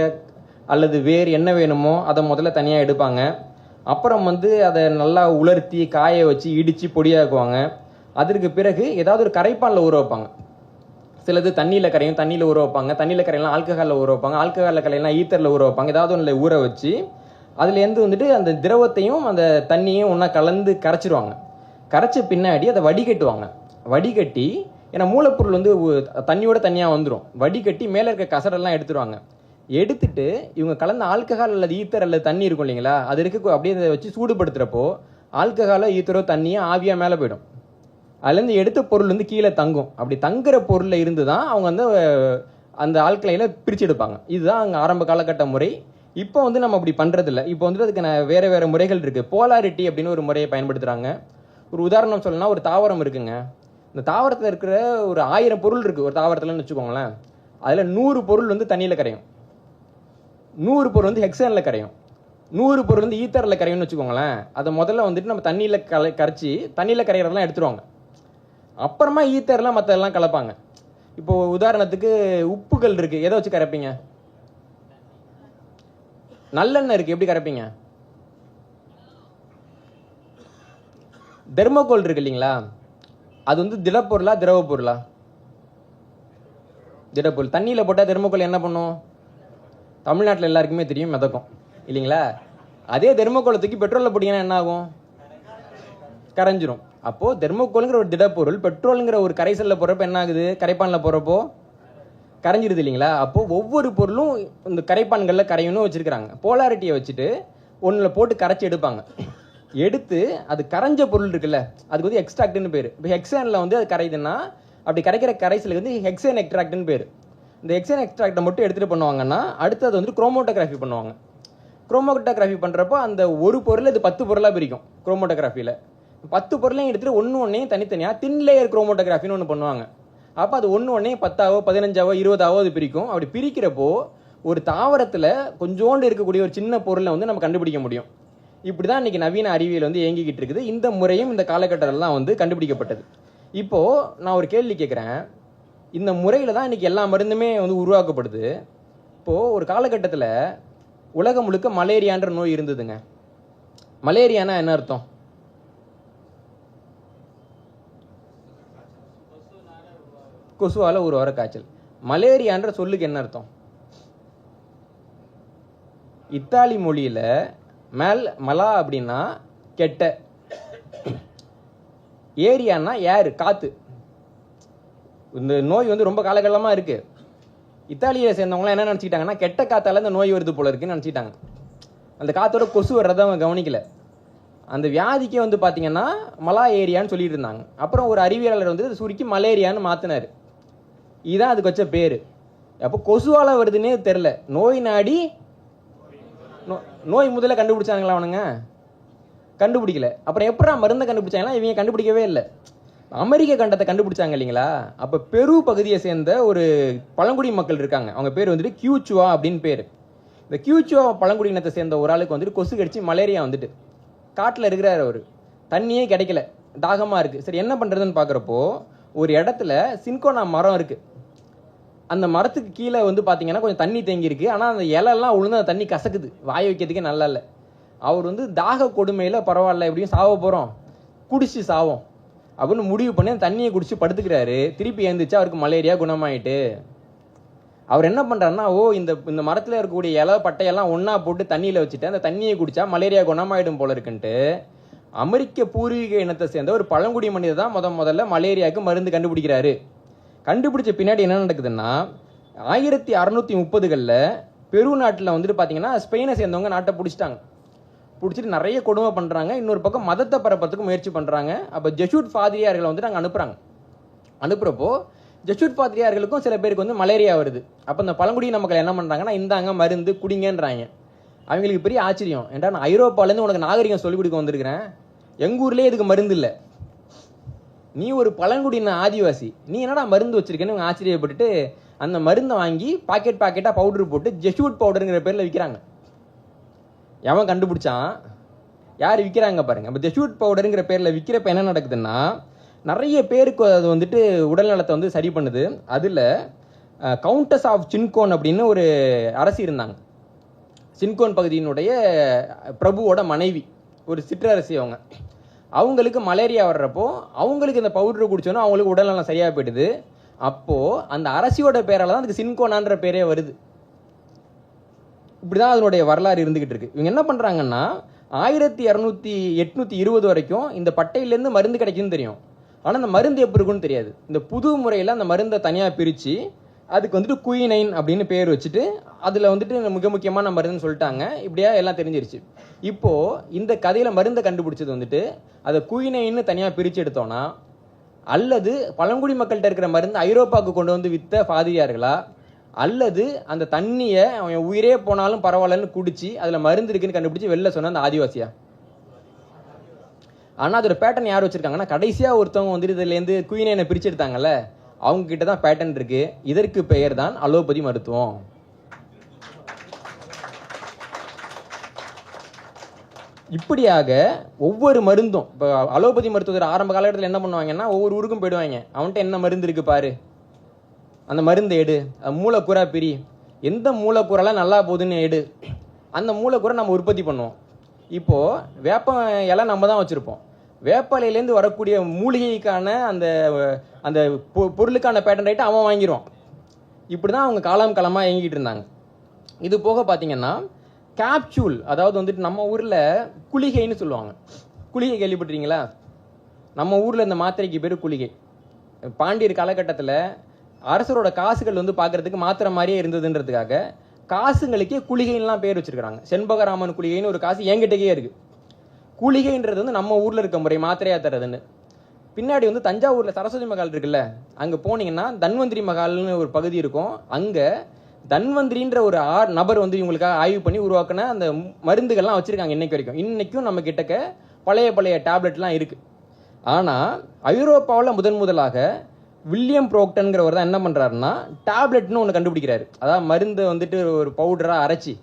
அல்லது வேறு என்ன வேணுமோ அதை முதல்ல தனியாக எடுப்பாங்க. அப்புறம் வந்து அதை நல்லா உலர்த்தி காய வச்சு இடித்து பொடியாக்குவாங்க. அதற்கு பிறகு ஏதாவது ஒரு கரைப்பானில் ஊற வைப்பாங்க. சிலது தண்ணியில் கரையும், தண்ணியில் ஊற வைப்பாங்க. தண்ணியில் கரையெல்லாம் ஆல்கஹாலில் ஊற வைப்பாங்க. ஆல்கஹாலில் கரையெல்லாம் ஈத்தரில் ஊற வைப்பாங்க. ஏதாவது ஒன்றில் ஊற வச்சு அதுலேருந்து வந்துட்டு அந்த திரவத்தையும் அந்த தண்ணியும் ஒன்றா கலந்து கரைச்சிருவாங்க. கரைச்ச பின்னாடி அதை வடிகட்டுவாங்க. வடிகட்டி, ஏன்னா மூலப்பொருள் வந்து தண்ணியோட தனியாக வந்துடும், வடிகட்டி மேலே இருக்க கசரெல்லாம் எடுத்துருவாங்க. எடுத்துட்டு இவங்க கலந்த ஆல்கஹால் அல்லது ஈத்தர் அல்லது தண்ணி இருக்கும் இல்லைங்களா, அது இருக்க அப்படியே அதை வச்சு சூடுபடுத்துகிறப்போ ஆல்கஹாலோ ஈத்தரோ தண்ணியோ ஆவியாக மேலே போயிடும். அதுலேருந்து எடுத்த பொருள் வந்து கீழே தங்கும். அப்படி தங்குற பொருளில் இருந்து தான் அவங்க வந்து அந்த ஆல்கலையில் பிரித்து எடுப்பாங்க. இதுதான் அங்கே ஆரம்ப காலகட்ட முறை. இப்போ வந்து நம்ம அப்படி பண்ணுறதில்ல. இப்போ வந்து அதுக்கு வேறு வேறு முறைகள் இருக்குது. போலாரிட்டி அப்படின்னு ஒரு முறையை பயன்படுத்துகிறாங்க. ஒரு உதாரணம் சொல்லணும்னா, ஒரு தாவரம் இருக்குங்க. இந்த தாவரத்தில் இருக்கிற ஒரு 1000 பொருள் இருக்குது ஒரு தாவரத்தில்னு வச்சுக்கோங்களேன். அதில் 100 பொருள் வந்து தண்ணியில் கரையும், 100 பொருள் வந்து ஹெக்ஸனில் கரையும், 100 பொருள் வந்து ஈத்தரில் கரையும்னு வச்சுக்கோங்களேன். அதை முதல்ல வந்துட்டு நம்ம தண்ணியில் கரைச்சி தண்ணியில் கரையிறதெல்லாம் எடுத்துருவாங்க. அப்புறமா ஈத்தர்லாம் மற்றெல்லாம் கலப்பாங்க. இப்போ உதாரணத்துக்கு உப்புகள் இருக்குது, எதை வச்சு கரைப்பீங்க? நல்லெண்ணெய் இருக்குது, எப்படி கரைப்பீங்க? தெர்மோகோல் இருக்கு இல்லைங்களா, அது வந்து திடப்பொருளா திரவ பொருளா? திடப்பொருள். தண்ணியில் போட்டால் தெர்மோகோல் என்ன பண்ணும்? தமிழ்நாட்டில் எல்லாருக்குமே தெரியும், மிதக்கும் இல்லைங்களா. அதே தெர்மோகோலை தூக்கி பெட்ரோலில் போட்டிங்கன்னா என்ன ஆகும்? கரைஞ்சிரும். அப்போது தெர்மோகோலுங்கிற ஒரு திடப்பொருள் பெட்ரோலுங்கிற ஒரு கரைசலில் போகிறப்ப என்ன ஆகுது? கரைப்பானில் போகிறப்போ கரைஞ்சிடுது இல்லைங்களா. அப்போது ஒவ்வொரு பொருளும் இந்த கரைப்பான்களில் கரையணும் வச்சுருக்கிறாங்க. போலாரிட்டியை வச்சுட்டு ஒன்றில் போட்டு கரைச்சி எடுப்பாங்க. எடுத்து அது கரைஞ்ச பொருள் இருக்குல்ல, அதுக்கு வந்து எக்ஸ்ட்ராக்ட்னு பேர். இப்போ ஹெக்ஸேனில் வந்து அது கரையுதுன்னா அப்படி கரைக்கிற கரைசலுக்கு வந்து ஹெக்ஸேன் எக்ஸ்ட்ராக்ட்னு பேர். இந்த ஹெக்ஸேன் எக்ஸ்ட்ராக்டை மட்டும் எடுத்துகிட்டு பண்ணுவாங்கன்னா அடுத்தது வந்துட்டு குரோமோட்டோகிராஃபி பண்ணுவாங்க. குரோமோட்டோகிராஃபி பண்ணுறப்போ அந்த ஒரு பொருள் இது 10 பொருளாக பிரிக்கும். குரோமோட்டோகிராஃபியில் 10 பொருளையும் எடுத்துகிட்டு ஒன்றையும் தனித்தனியாக தின் லேயர் குரோமோட்டோகிராஃபின்னு ஒன்று பண்ணுவாங்க. அப்போ அது ஒன்றையும் 10ஆவோ 15ஆவோ 20ஆவோ அது பிரிக்கும். அப்படி பிரிக்கிறப்போ ஒரு தாவரத்தில் கொஞ்சோண்டு இருக்கக்கூடிய ஒரு சின்ன பொருளை வந்து நம்ம கண்டுபிடிக்க முடியும். இப்படி தான் இன்றைக்கி நவீன அறிவியல் வந்து இயங்கிக்கிட்டு இருக்குது. இந்த முறையும் இந்த காலகட்டத்திலலாம் வந்து கண்டுபிடிக்கப்பட்டது. இப்போது நான் ஒரு கேள்வி கேட்குறேன். இந்த முறையில் தான் இன்றைக்கி எல்லா மருந்துமே வந்து உருவாக்கப்படுது. இப்போது ஒரு காலகட்டத்தில் உலகம் முழுக்க மலேரியான்ற நோய் இருந்ததுங்க. மலேரியானா என்ன அர்த்தம்? கொசுவால ஒரு வர காய்ச்சல். மலேரியான்ற சொல்லுக்கு என்ன அர்த்தம்? இத்தாலி மொழியில மலா அப்படின்னா கெட்ட, ஏரியான்னா ஏர் காத்து. இந்த நோய் வந்து ரொம்ப காலகாலமாக இருக்கு. இத்தாலியை சேர்ந்தவங்களாம் என்ன நினச்சிக்கிட்டாங்கன்னா கெட்ட காத்தால இந்த நோய் வருது போல இருக்குன்னு நினச்சிட்டாங்க. அந்த காத்தோட கொசு வர்றதை அவங்க கவனிக்கல. அந்த வியாதிக்கே வந்து பார்த்தீங்கன்னா மலா ஏரியான்னு சொல்லிட்டு இருந்தாங்க. அப்புறம் ஒரு அறிவியலாளர் வந்து சுருக்கி மலேரியான்னு மாற்றினார். இதுதான் அதுக்கு வச்ச பேர். அப்போ கொசுவால் வருதுன்னே தெரில, நோய் நாடி நோய் முதல்ல கண்டுபிடிச்சாங்களா அவனுங்க? கண்டுபிடிக்கல. அப்புறம் எப்படா மருந்தை கண்டுபிடிச்சாங்கன்னா இவங்க கண்டுபிடிக்கவே இல்லை. அமெரிக்க கண்டத்தை கண்டுபிடிச்சாங்க இல்லைங்களா. அப்போ பெரு பகுதியை சேர்ந்த ஒரு பழங்குடி மக்கள் இருக்காங்க. அவங்க பேர் வந்துட்டு கியூச்சுவா அப்படின்னு பேர். இந்த கியூச்சுவா பழங்குடியினத்தை சேர்ந்த ஒரு ஆளுக்கு வந்துட்டு கொசு கடிச்சு மலேரியா வந்துட்டு காட்டில் இருக்கிறார். அவர் தண்ணியே கிடைக்கல. தாகமாக இருக்குது. சரி என்ன பண்ணுறதுன்னு பார்க்குறப்போ ஒரு இடத்துல சின்கோனா மரம் இருக்குது. அந்த மரத்துக்கு கீழே வந்து பார்த்தீங்கன்னா கொஞ்சம் தண்ணி தேங்கியிருக்கு. ஆனால் அந்த இலெல்லாம் உளுந்து அந்த தண்ணி கசக்குது, வாய வைக்கிறதுக்கே நல்லா இல்லை. அவர் வந்து தாக கொடுமையில் பரவாயில்ல எப்படியும் சாவ போகிறோம், குடிச்சு சாவோம் அப்படின்னு முடிவு பண்ணி அந்த தண்ணியை குடிச்சு படுத்துக்கிறாரு. திருப்பி எழுந்துச்சு, அவருக்கு மலேரியா குணமாயிட்டு. அவர் என்ன பண்ணுறாருன்னா, இந்த மரத்தில் இருக்கக்கூடிய இலை பட்டையெல்லாம் ஒன்றா போட்டு தண்ணியில் வச்சுட்டு அந்த தண்ணியை குடித்தா மலேரியா குணமாயிடும் போல இருக்குன்ட்டு அமெரிக்க பூர்வீக இனத்தை சேர்ந்த ஒரு பழங்குடி மனிதர் தான் முதல்ல மலேரியாவுக்கு மருந்து கண்டுபிடிக்கிறாரு. கண்டுபிடிச்ச பின்னாடி என்ன நடக்குதுன்னா, 1630களில் பெரு நாட்டில் வந்துட்டு பார்த்தீங்கன்னா ஸ்பெயினை சேர்ந்தவங்க நாட்டை பிடிச்சிட்டாங்க. பிடிச்சிட்டு நிறைய கொடுமை பண்ணுறாங்க. இன்னொரு பக்கம் மதத்தை பரப்பத்துக்கு முயற்சி பண்ணுறாங்க. அப்போ ஜெசூட் ஃபாதிரியார்களை வந்து நாங்கள் அனுப்புகிறப்போ ஜெசூட் ஃபாதிரியார்களுக்கும் சில பேருக்கு வந்து மலேரியா வருது. அப்போ இந்த பழங்குடியின மக்கள் என்ன பண்ணுறாங்கன்னா, இந்தாங்க மருந்து குடிங்கன்றாங்க. அவங்களுக்கு பெரிய ஆச்சரியம், ஏன்டா நான் ஐரோப்பாலேருந்து உனக்கு நாகரிகம் சொல்லிக் கொடுக்க வந்திருக்கிறேன், எங்கள் ஊர்லேயே இதுக்கு மருந்து இல்லை, நீ ஒரு பழங்குடியின ஆதிவாசி, நீ என்னடா மருந்து வச்சிருக்கேன்னு இவங்க ஆச்சரியப்பட்டுட்டு அந்த மருந்தை வாங்கி பாக்கெட்டாக பவுடர் போட்டு ஜெசூட் பவுடருங்கிற பேரில் விற்கிறாங்க. எவன் கண்டுபிடிச்சான், யார் விற்கிறாங்க பாருங்க. இப்போ ஜெசூட் பவுடருங்கிற பேரில் விற்கிறப்ப என்ன நடக்குதுன்னா, நிறைய பேருக்கு அது வந்துட்டு உடல் நலத்தை வந்து சரி பண்ணுது. அதில் கவுண்டஸ் ஆஃப் சின்கோன் அப்படின்னு ஒரு அரசி இருந்தாங்க. சின்கோன் பகுதியினுடைய பிரபுவோட மனைவி, ஒரு சிற்றரசி. அவங்களுக்கு மலேரியா வர்றப்போ அவங்களுக்கு இந்த பவுடர் குடிச்சோன்னா அவங்களுக்கு உடல்நலம் சரியாக போயிடுது. அப்போது அந்த அரசியோட பேரால் தான் அதுக்கு சின்கோனான்ற பேரே வருது. இப்படி தான் அதனுடைய வரலாறு இருந்துகிட்டு இருக்கு. இவங்க என்ன பண்ணுறாங்கன்னா, 1820 வரைக்கும் இந்த பட்டையிலேருந்து மருந்து கிடைக்குன்னு தெரியும். ஆனால் அந்த மருந்து எப்படி இருக்குன்னு தெரியாது. இந்த புது முறையில் அந்த மருந்தை தனியாக பிரித்து அதுக்கு வந்துட்டு குயினைன் அப்படின்னு பேர் வச்சுட்டு அதில் வந்துட்டு மிக முக்கியமான மருந்துன்னு சொல்லிட்டாங்க. இப்படியா எல்லாம் தெரிஞ்சிருச்சு. இப்போது இந்த கதையில் மருந்தை கண்டுபிடிச்சது வந்துட்டு அதை குயினைன்னு தனியாக பிரித்து எடுத்தோன்னா, அல்லது பழங்குடி மக்கள்கிட்ட இருக்கிற மருந்து ஐரோப்பாவுக்கு கொண்டு வந்து விற்ற ஃபாதிரியார்களா, அல்லது அந்த தண்ணியை அவன் உயிரே போனாலும் பரவாயில்லன்னு குடிச்சு அதில் மருந்து இருக்குன்னு கண்டுபிடிச்சி வெளில சொன்ன அந்த ஆதிவாசியா? ஆனால் அதோட பேட்டர்ன் யார் வச்சுருக்காங்கன்னா, கடைசியாக ஒருத்தவங்க வந்துட்டு இதுலேருந்து குயினைனை பிரித்து எடுத்தாங்கல்ல, அவங்க கிட்ட தான் பேட்டர்ன் இருக்கு. இதற்கு பெயர் தான் அலோபதி மருத்துவம். இப்படியாக ஒவ்வொரு மருந்தும், இப்போ அலோபதி மருத்துவத்தில் ஆரம்ப காலகட்டத்தில் என்ன பண்ணுவாங்கன்னா, ஒவ்வொரு ஊருக்கும் போயிடுவாங்க, அவன்கிட்ட என்ன மருந்து இருக்கு பாரு, அந்த மருந்து எடு, மூலக்கூறா பிரி, எந்த மூலக்கூறெல்லாம் நல்லா போகுதுன்னு எடு, அந்த மூலக்கூறை நம்ம உற்பத்தி பண்ணுவோம். இப்போது வேப்ப இலை நம்ம தான் வச்சுருப்போம். வேப்பலையிலேருந்து வரக்கூடிய மூலிகைக்கான அந்த அந்த பொருளுக்கான பேட்டன் ரைட்டை அவன் வாங்கிடுவான். இப்படி தான் அவங்க காலமாக இயங்கிட்டு இருந்தாங்க. இது போக பார்த்தீங்கன்னா கேப்சூல், அதாவது வந்துட்டு நம்ம ஊரில் குளிகைன்னு சொல்லுவாங்க. குளிகை கேள்விப்பட்டிருக்கீங்களா? நம்ம ஊரில் இந்த மாத்திரைக்கு பேர் குளிகை. பாண்டியர் காலகட்டத்தில் அரசரோட காசுகள் வந்து பார்க்குறதுக்கு மாத்திரை மாதிரியே இருந்ததுன்றதுக்காக காசுங்களுக்கே குளிகைன்னுலாம் பேர் வச்சுருக்கிறாங்க. செண்பகராமன் குளிகைன்னு ஒரு காசு என்கிட்டக்கே இருக்குது. குளிகைன்றது வந்து நம்ம ஊரில் இருக்க முறை, மாத்திரையாக தர்றதுன்னு. பின்னாடி வந்து தஞ்சாவூரில் சரஸ்வதி மகால் இருக்குல்ல, அங்கே போனீங்கன்னா தன்வந்திரி மகால்னு ஒரு பகுதி இருக்கும். அங்கே தன்வந்திரின்ற ஒரு நபர் வந்து இவங்களுக்காக ஆய்வு பண்ணி உருவாக்கின அந்த மருந்துகள்லாம் வச்சுருக்காங்க இன்னைக்கு வரைக்கும். இன்றைக்கும் நம்ம கிட்டக்க பழைய டேப்லெட்லாம் இருக்குது. ஆனால் ஐரோப்பாவில் முதலாக வில்லியம் ப்ரோக்டன்கிறவர் தான் என்ன பண்ணுறாருன்னா, டேப்லெட்னு ஒன்று கண்டுபிடிக்கிறாரு. அதாவது மருந்தை வந்துட்டு ஒரு பவுடராக அரைச்சி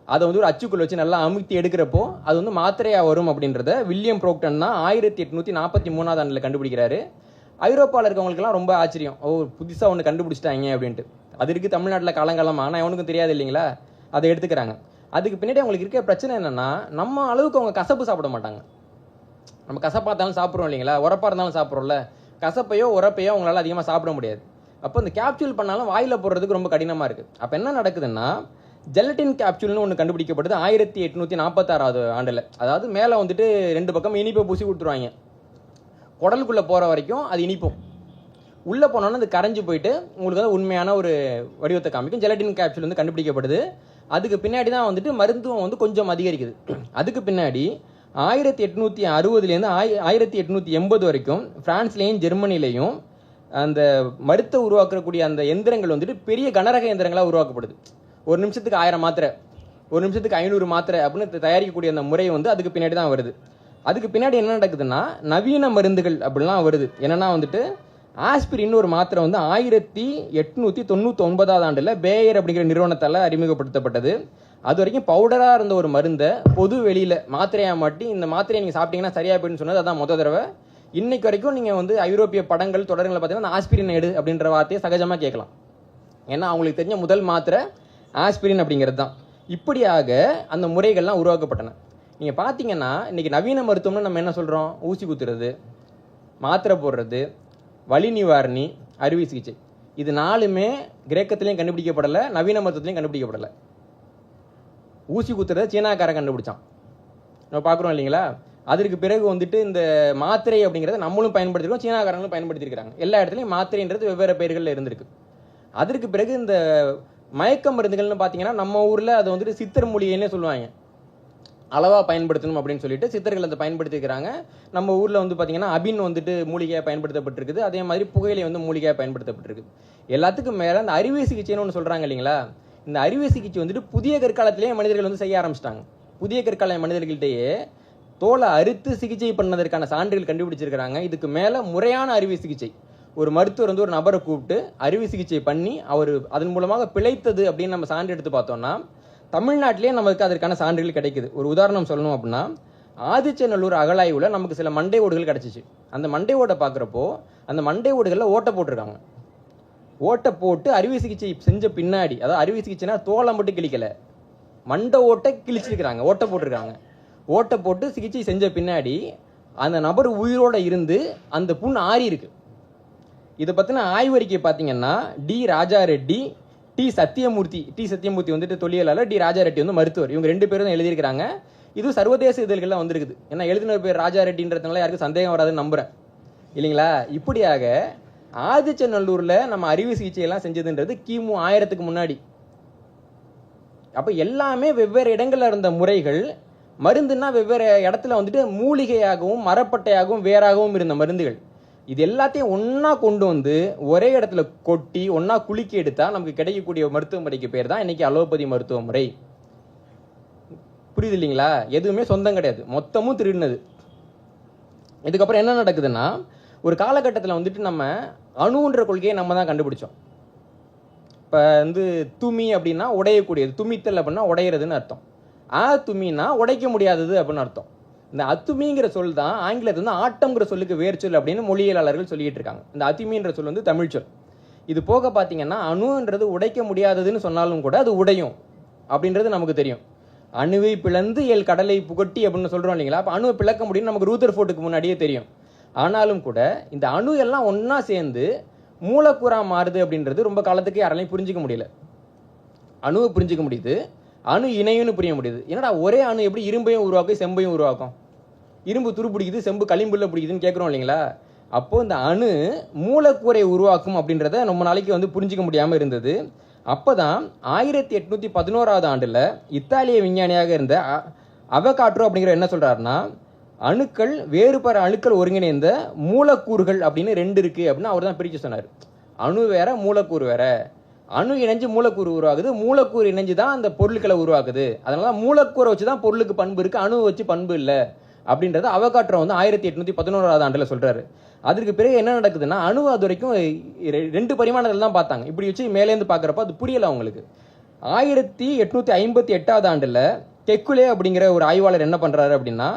அதை வந்து ஒரு அச்சுக்குள் வச்சு நல்லா அமுத்தி எடுக்கிறப்போ அது வந்து மாத்திரையாக வரும் அப்படின்றத வில்லியம் ப்ரோக்டன் தான் 1843 ஆண்டில் கண்டுபிடிக்கிறாரு. ஐரோப்பாவில் இருக்கவங்களுக்குலாம் ரொம்ப ஆச்சரியம், புதுசாக ஒன்று கண்டுபிடிச்சிட்டாங்க அப்படின்ட்டு. அது இருக்குது தமிழ்நாட்டில் காலங்காலமாக, ஆனால் அவனுக்கும் தெரியாது இல்லைங்களா, அதை எடுத்துக்கிறாங்க. அதுக்கு பின்னாடி அவங்களுக்கு இருக்க பிரச்சனை என்னென்னா, நம்ம அளவுக்கு அவங்க கசப்பு சாப்பிட மாட்டாங்க. நம்ம கசப்பாக இருந்தாலும் சாப்பிட்றோம் இல்லைங்களா, உரப்பாக இருந்தாலும் சாப்பிட்றோம்ல, கசப்பையோ உரப்பையோ அவங்களால அதிகமாக சாப்பிட முடியாது. அப்போ இந்த கேப்சூல் பண்ணாலும் வாயில் போடுறதுக்கு ரொம்ப கடினமாக இருக்குது. அப்போ என்ன நடக்குதுன்னா, ஜெலட்டின் கேப்சூல்னு ஒன்று கண்டுபிடிக்கப்படுது 1846 ஆண்டில். அதாவது மேலே வந்துட்டு 2 பக்கம் இனிப்பை பூசி கொடுத்துருவாங்க. குடலுக்குள்ளே போகிற வரைக்கும் அது இனிப்பும், உள்ளே போனோன்னா அது கரைஞ்சி போயிட்டு உங்களுக்கு வந்து உண்மையான ஒரு வடிவத்தை காமிக்கும். ஜெலட்டின் கேப்சூல் வந்து கண்டுபிடிக்கப்படுது. அதுக்கு பின்னாடி தான் வந்துட்டு மருத்துவம் வந்து கொஞ்சம் அதிகரிக்குது. அதுக்கு பின்னாடி 1860லேருந்து 1880 வரைக்கும் பிரான்ஸ்லேயும் ஜெர்மனிலையும் அந்த மருத்துவ உருவாக்கக்கூடிய அந்த எந்திரங்கள் வந்துட்டு பெரிய கனரக எந்திரங்களாக உருவாக்கப்படுது. ஒரு நிமிஷத்துக்கு 1000 மாத்திரை, ஒரு நிமிஷத்துக்கு 500 மாத்திரை அப்படின்னு தயாரிக்கக்கூடிய அந்த முறை வந்து அதுக்கு பின்னாடி தான் வருது. அதுக்கு பின்னாடி என்ன நடக்குதுன்னா, நவீன மருந்துகள் அப்படிலாம் வருது. என்னன்னா வந்துட்டு ஆஸ்பிரின் ஒரு மாத்திரை வந்து 1899 ஆண்டில் பேயர் அப்படிங்கிற நிறுவனத்தால் அறிமுகப்படுத்தப்பட்டது. அது வரைக்கும் பவுடராக இருந்த ஒரு மருந்தை பொது வெளியில் மாத்திரையாக மாட்டி, இந்த மாத்திரையை நீங்கள் சாப்பிட்டீங்கன்னா சரியாக போயிடுன்னு சொன்னது அதான் தடவை. இன்னைக்கு வரைக்கும் நீங்கள் வந்து ஐரோப்பிய படங்கள் தொடர்களை பார்த்தீங்கன்னா ஆஸ்பிரின் எடு அப்படின்ற வார்த்தையை சகஜமாக கேட்கலாம். ஏன்னா அவங்களுக்கு தெரிஞ்ச முதல் மாத்திரை ஆஸ்பிரின் அப்படிங்கிறது தான். இப்படியாக அந்த முறைகள்லாம் உருவாக்கப்பட்டன. நீங்கள் பார்த்தீங்கன்னா இன்னைக்கு நவீன மருத்துவம்னு நம்ம என்ன சொல்கிறோம்? ஊசி குத்துறது, மாத்திரை போடுறது, வலி நிவாரணி, அறுவை சிகிச்சை. இது 4மே கிரேக்கத்திலையும் கண்டுபிடிக்கப்படலை, நவீன மருத்துவத்திலையும் கண்டுபிடிக்கப்படலை. ஊசி குத்துறதை சீனாக்காரன் கண்டுபிடிச்சான், நம்ம பார்க்குறோம் இல்லைங்களா? அதற்கு பிறகு வந்துட்டு இந்த மாத்திரை அப்படிங்கிறத நம்மளும் பயன்படுத்திருக்கோம், சீனாக்காரங்களும் பயன்படுத்தியிருக்கிறாங்க. எல்லா இடத்துலையும் மாத்திரைன்றது வெவ்வேறு பெயர்களில் இருந்திருக்கு. அதற்கு பிறகு இந்த மயக்க மருந்துகள்னு பார்த்தீங்கன்னா நம்ம ஊரில் அதை வந்துட்டு சித்தர் மூலிகைன்னே சொல்லுவாங்க. அளவாக பயன்படுத்தணும் அப்படின்னு சொல்லிட்டு சித்தர்கள் அதை பயன்படுத்திக்கிறாங்க. நம்ம ஊரில் வந்து பார்த்தீங்கன்னா அபின் வந்துட்டு மூலிகையாக பயன்படுத்தப்பட்டிருக்குது. அதே மாதிரி புகையிலை வந்து மூலிகையாக பயன்படுத்தப்பட்டிருக்குது. எல்லாத்துக்கும் மேலே இந்த அறுவை சிகிச்சைன்னு ஒன்று சொல்கிறாங்க இல்லைங்களா? இந்த அறுவை சிகிச்சை வந்துட்டு புதிய கற்காலத்திலேயே மனிதர்கள் வந்து செய்ய ஆரம்பிச்சிட்டாங்க. புதிய கற்கால மனிதர்கள்டையே தோலை அறுத்து சிகிச்சை பண்ணதற்கான சான்றுகள் கண்டுபிடிச்சிருக்கிறாங்க. இதுக்கு மேலே முறையான அறுவை சிகிச்சை, ஒரு மருத்துவர் வந்து ஒரு நபரை கூப்பிட்டு அறுவை சிகிச்சை பண்ணி அவர் அதன் மூலமாக பிழைத்தது அப்படின்னு நம்ம சான்று எடுத்து பார்த்தோம்னா தமிழ்நாட்டிலே நமக்கு அதற்கான சான்றுகள் கிடைக்குது. ஒரு உதாரணம் சொல்லணும் அப்படின்னா, ஆதிச்சநல்லூர் அகழாய்வில் நமக்கு சில மண்டை ஓடுகள் கிடச்சிச்சு. அந்த மண்டை ஓட்டை பார்க்குறப்போ அந்த மண்டை ஓடுகளில் ஓட்டை போட்டிருக்காங்க. ஓட்டை போட்டு அறுவை சிகிச்சை செஞ்ச பின்னாடி, அதாவது அறுவை சிகிச்சைனா தோலை மட்டும் கிழிக்கலை, மண்டை ஓட்டை கிழிச்சிருக்கிறாங்க, ஓட்டை போட்டிருக்காங்க. ஓட்டை போட்டு சிகிச்சை செஞ்ச பின்னாடி அந்த நபர் உயிரோடு இருந்து அந்த புண் ஆறி இருக்கு. இதை பற்றின ஆய்வறிக்கை பார்த்தீங்கன்னா டி ராஜா ரெட்டி, டி சத்தியமூர்த்தி வந்துட்டு தொழிலாளர், டி ராஜா ரெட்டி வந்து மருத்துவர். இவங்க 2 பேரும் தான் எழுதியிருக்கிறாங்க. இது சர்வதேச இதழ்கள்லாம் வந்திருக்குது. ஏன்னா எழுதின பேர் ராஜா ரெட்டின்றதுனால யாருக்கும் சந்தேகம் வராதுன்னு நம்புறேன் இல்லைங்களா? இப்படியாக ஆதிச்சநல்லூரில் நம்ம அறுவை சிகிச்சையெல்லாம் செஞ்சதுன்றது கிமு 1000க்கு முன்னாடி. அப்போ எல்லாமே வெவ்வேறு இடங்களில் இருந்த முறைகள். மருந்துன்னா வெவ்வேறு இடத்துல வந்துட்டு மூலிகையாகவும் மரப்பட்டையாகவும் வேறாகவும் இருந்த மருந்துகள். இது எல்லாத்தையும் ஒன்றா கொண்டு வந்து ஒரே இடத்துல கொட்டி ஒன்றா குலுக்கி எடுத்தால் நமக்கு கிடைக்கக்கூடிய மருத்துவ முறைக்கு பேர் தான் இன்னைக்கு அலோபதி மருத்துவ முறை. புரியுது இல்லைங்களா? எதுவுமே சொந்தம் கிடையாது, மொத்தமும் திருடினது. இதுக்கப்புறம் என்ன நடக்குதுன்னா, ஒரு காலகட்டத்தில் வந்துட்டு நம்ம அணுன்ற கொள்கையை நம்ம தான் கண்டுபிடிச்சோம். இப்போ வந்து துமி அப்படின்னா உடையக்கூடியது, துமித்தல் அப்படின்னா உடையிறதுன்னு அர்த்தம். துமின்னா உடைக்க முடியாதது அப்படின்னு அர்த்தம். இந்த அத்துமிங்கிற சொல் தான் ஆங்கிலத்தில் வந்து ஆட்டம்ங்கிற சொல்லுக்கு வேர் சொல் அப்படின்னு மொழியியலாளர்கள் சொல்லிட்டு இருக்காங்க. இந்த அத்துமின்ற சொல் வந்து தமிழ் சொல். இது போக பார்த்தீங்கன்னா அணுன்றது உடைக்க முடியாததுன்னு சொன்னாலும் கூட அது உடையும் அப்படின்றது நமக்கு தெரியும். அணுவை பிளந்து கடலை புகட்டி அப்படின்னு சொல்கிறோம் இல்லைங்களா? அப்போ அணுவை பிளக்க முடியும்னு நமக்கு ரூதர்ஃபோர்டுக்கு முன்னாடியே தெரியும். ஆனாலும் கூட இந்த அணு எல்லாம் ஒன்றா சேர்ந்து மூலக்கூறாக மாறுது அப்படின்றது ரொம்ப காலத்துக்கு யாராலையும் புரிஞ்சிக்க முடியல. அணுவை புரிஞ்சிக்க முடியுது, அணு இணையும்னு புரிய முடியுது. என்னடா ஒரே அணு எப்படி இரும்பையும் உருவாக்கும் செம்பையும் உருவாக்கும்? இரும்பு துரு பிடிக்குது, செம்பு களிம்புள்ள பிடிக்குதுன்னு கேட்குறோம் இல்லைங்களா? அப்போது இந்த அணு மூலக்கூறை உருவாக்கும் அப்படின்றத ரொம்ப நாளைக்கு வந்து புரிஞ்சிக்க முடியாமல் இருந்தது. அப்போ தான் 1811ஆவது ஆண்டில் இத்தாலிய விஞ்ஞானியாக இருந்த அவகாட்ரோ அப்படிங்கிற என்ன சொல்கிறாருன்னா, அணுக்கள் வேறுபட அணுக்கள் ஒருங்கிணைந்த மூலக்கூறுகள் அப்படின்னு 2 இருக்குது அப்படின்னு அவர் தான் பிரித்து சொன்னார். அணு வேற, மூலக்கூறு வேற. அணு இணைஞ்சு மூலக்கூறு உருவாகுது, மூலக்கூறு இணைஞ்சு தான் அந்த பொருட்களை உருவாக்குது. அதனால தான் மூலக்கூறை வச்சு தான் பொருளுக்கு பண்பு இருக்குது, அணு வச்சு பண்பு இல்லை அப்படின்றத அவகாட்ரோ வந்து 1811ஆவது ஆண்டில் சொல்கிறாரு. அதற்கு பிறகு என்ன நடக்குதுன்னா, அணு அது வரைக்கும் 2 பரிமாணங்கள் தான் பார்த்தாங்க. இப்படி வச்சு மேலேருந்து பார்க்குறப்ப அது புரியலை அவங்களுக்கு. 1858ஆவது ஆண்டில் கெக்குலே அப்படிங்கிற ஒரு ஆய்வாளர் என்ன பண்ணுறாரு அப்படின்னா,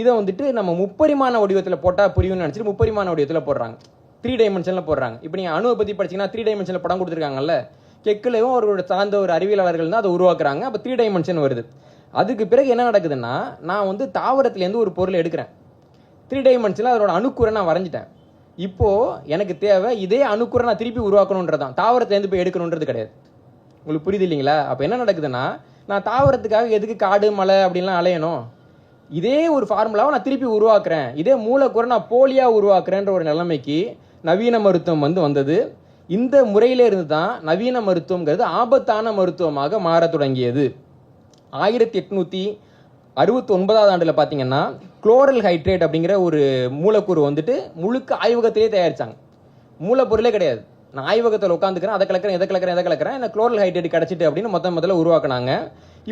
இதை வந்துட்டு நம்ம முப்பரிமாண வடிவத்தில் போட்டால் புரியும்னு நினச்சிட்டு முப்பரிமாண வடிவத்தில் போடுறாங்க, 3 டைமென்ஷனில் போடுறாங்க. இப்போ நீங்கள் அணுவை பற்றி படிச்சிங்கன்னா 3 டைமென்ஷனில் படம் கொடுத்துருக்காங்கல்ல, கெக்குலேயும் அவரோட சார்ந்த ஒரு அறிவியலாளர்கள் தான் அதை உருவாக்குறாங்க. அப்போ 3 டைமென்ஷன் வருது. அதுக்கு பிறகு என்ன நடக்குதுன்னா, நான் வந்து தாவரத்துலேருந்து ஒரு பொருளை எடுக்கிறேன், 3 டைமென்ஷனில் அதோட அணுக்குறை நான் வரைஞ்சிட்டேன். இப்போது எனக்கு தேவை இதே அணுக்குறை நான் திருப்பி உருவாக்கணுன்றதான், தாவரத்துலேருந்து போய் எடுக்கணுன்றது கிடையாது. உங்களுக்கு புரியுது இல்லைங்களா? அப்போ என்ன நடக்குதுன்னா, நான் தாவரத்துக்காக எதுக்கு காடு மலை அப்படின்லாம் அலையணும், இதே ஒரு ஃபார்முலாவை நான் திருப்பி உருவாக்குறேன், இதே மூலக்கூறை நான் போலியாக உருவாக்குறேன்ற ஒரு நிலைமைக்கு நவீன மருத்துவம் வந்து வந்தது. இந்த முறையில இருந்து தான் நவீன மருத்துவங்கிறது ஆபத்தான மருத்துவமாக மாற தொடங்கியது. 1869ஆவது ஆண்டில் பார்த்தீங்கன்னா குளோரல் ஹைட்ரேட் அப்படிங்கிற ஒரு மூலக்கூறு வந்துட்டு முழுக்க ஆய்வகத்திலே தயாரித்தாங்க. மூலப்பொருளே கிடையாது, நான் ஆய்வகத்தில் உட்காந்துக்கிறேன், அதை கலக்கிறேன் எதை கலக்கிறேன் எனக்கு குளோரல் ஹைட்ரேட் கிடச்சிட்டு அப்படின்னு முதல்ல உருவாக்குனாங்க.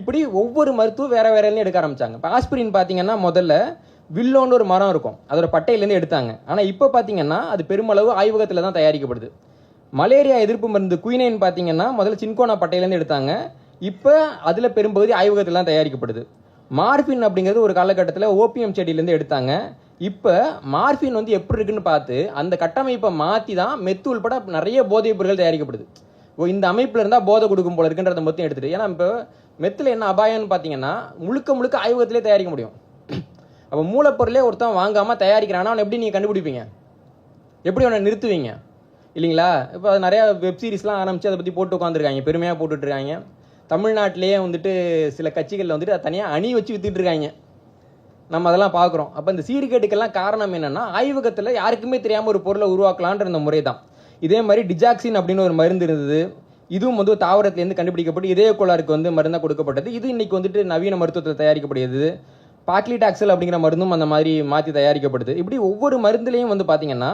இப்படி ஒவ்வொரு மருத்துவம் வேற வேறன்னு எடுக்க ஆரம்பிச்சாங்க. இப்போ ஆஸ்பிரின் பார்த்தீங்கன்னா முதல்ல வில்லோன்னு ஒரு மரம் இருக்கும், அதோட பட்டையிலேருந்து எடுத்தாங்க. ஆனால் இப்போ பார்த்தீங்கன்னா அது பெருமளவு ஆய்வகத்தில் தான் தயாரிக்கப்படுது. மலேரியா எதிர்ப்பு மருந்து குயினைன் பார்த்தீங்கன்னா முதல்ல சின்கோனா பட்டையிலேருந்து எடுத்தாங்க, இப்போ அதில் பெரும்பகுதி ஆய்வகத்தில் தான் தயாரிக்கப்படுது. மார்பின் அப்படிங்கிறது ஒரு காலகட்டத்தில் ஓபிஎம் செடியிலேருந்து எடுத்தாங்க, இப்போ மார்பின் வந்து எப்படி இருக்குன்னு பார்த்து அந்த கட்டமைப்பை மாற்றி தான் மெத்து உள்பட நிறைய போதைப் பொருட்கள் தயாரிக்கப்படுது. இந்த அமைப்பில் இருந்தால் போதை கொடுக்கும் போல இருக்குன்றத மொத்தம் எடுத்துட்டு, ஏன்னா இப்போ மெத்தில் என்ன அபாயம்னு பார்த்தீங்கன்னா முழுக்க முழுக்க ஆய்வகத்திலே தயாரிக்க முடியும். அப்போ மூலப்பொருளே ஒருத்தன் வாங்காமல் தயாரிக்கிறானா அவனை எப்படி நீங்கள் கண்டுபிடிப்பீங்க? எப்படி அவனை நிறுத்துவீங்க? இல்லைங்களா? இப்போ அது நிறையா வெப்சீரிஸ்லாம் ஆரம்பித்து அதை பற்றி போட்டு உட்காந்துருக்காங்க, பெருமையாக போட்டுட்ருக்காங்க. தமிழ்நாட்டிலேயே வந்துட்டு சில கட்சிகளில் வந்துட்டு அதை தனியாக அணி வச்சு வித்துட்டு இருக்காங்க. நம்ம அதெல்லாம் பார்க்குறோம். அப்போ இந்த சீர்கேட்டுக்கெல்லாம் காரணம் என்னென்னா ஆய்வகத்தில் யாருக்குமே தெரியாமல் ஒரு பொருளை உருவாக்கலான்ற இந்த முறை தான். இதே மாதிரி டிஜாக்சின் அப்படின்னு ஒரு மருந்து இருந்தது. இதுவும் வந்து தாவரத்துலேருந்து கண்டுபிடிக்கப்பட்டு இதய கோளாறுக்கு வந்து மருந்தாக கொடுக்கப்பட்டது. இது இன்னைக்கு வந்துட்டு நவீன மருத்துவத்தில் தயாரிக்கப்படுகிறது. பாக்லிடாக்சல் அப்படிங்கிற மருந்தும் அந்த மாதிரி மாற்றி தயாரிக்கப்படுது. இப்படி ஒவ்வொரு மருந்துலையும் வந்து பார்த்தீங்கன்னா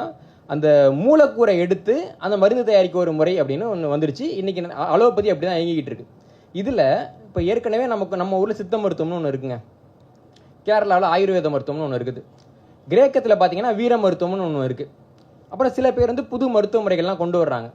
அந்த மூலக்கூறை எடுத்து அந்த மருந்து தயாரிக்க ஒரு முறை அப்படின்னு ஒன்று வந்துருச்சு. இன்னைக்கு அலோபதி அப்படி தான் இயங்கிக்கிட்டு இருக்கு. இதில் இப்போ ஏற்கனவே நம்ம ஊரில் சித்த மருத்துவம்னு ஒன்று இருக்குங்க. கேரளாவில் ஆயுர்வேத மருத்துவம்னு ஒன்று இருக்குது. கிரேக்கத்தில் பார்த்தீங்கன்னா வீர மருத்துவம்னு ஒன்று இருக்குது. அப்புறம் சில பேர் வந்து புது மருத்துவ முறைகள்லாம் கொண்டு வர்றாங்க.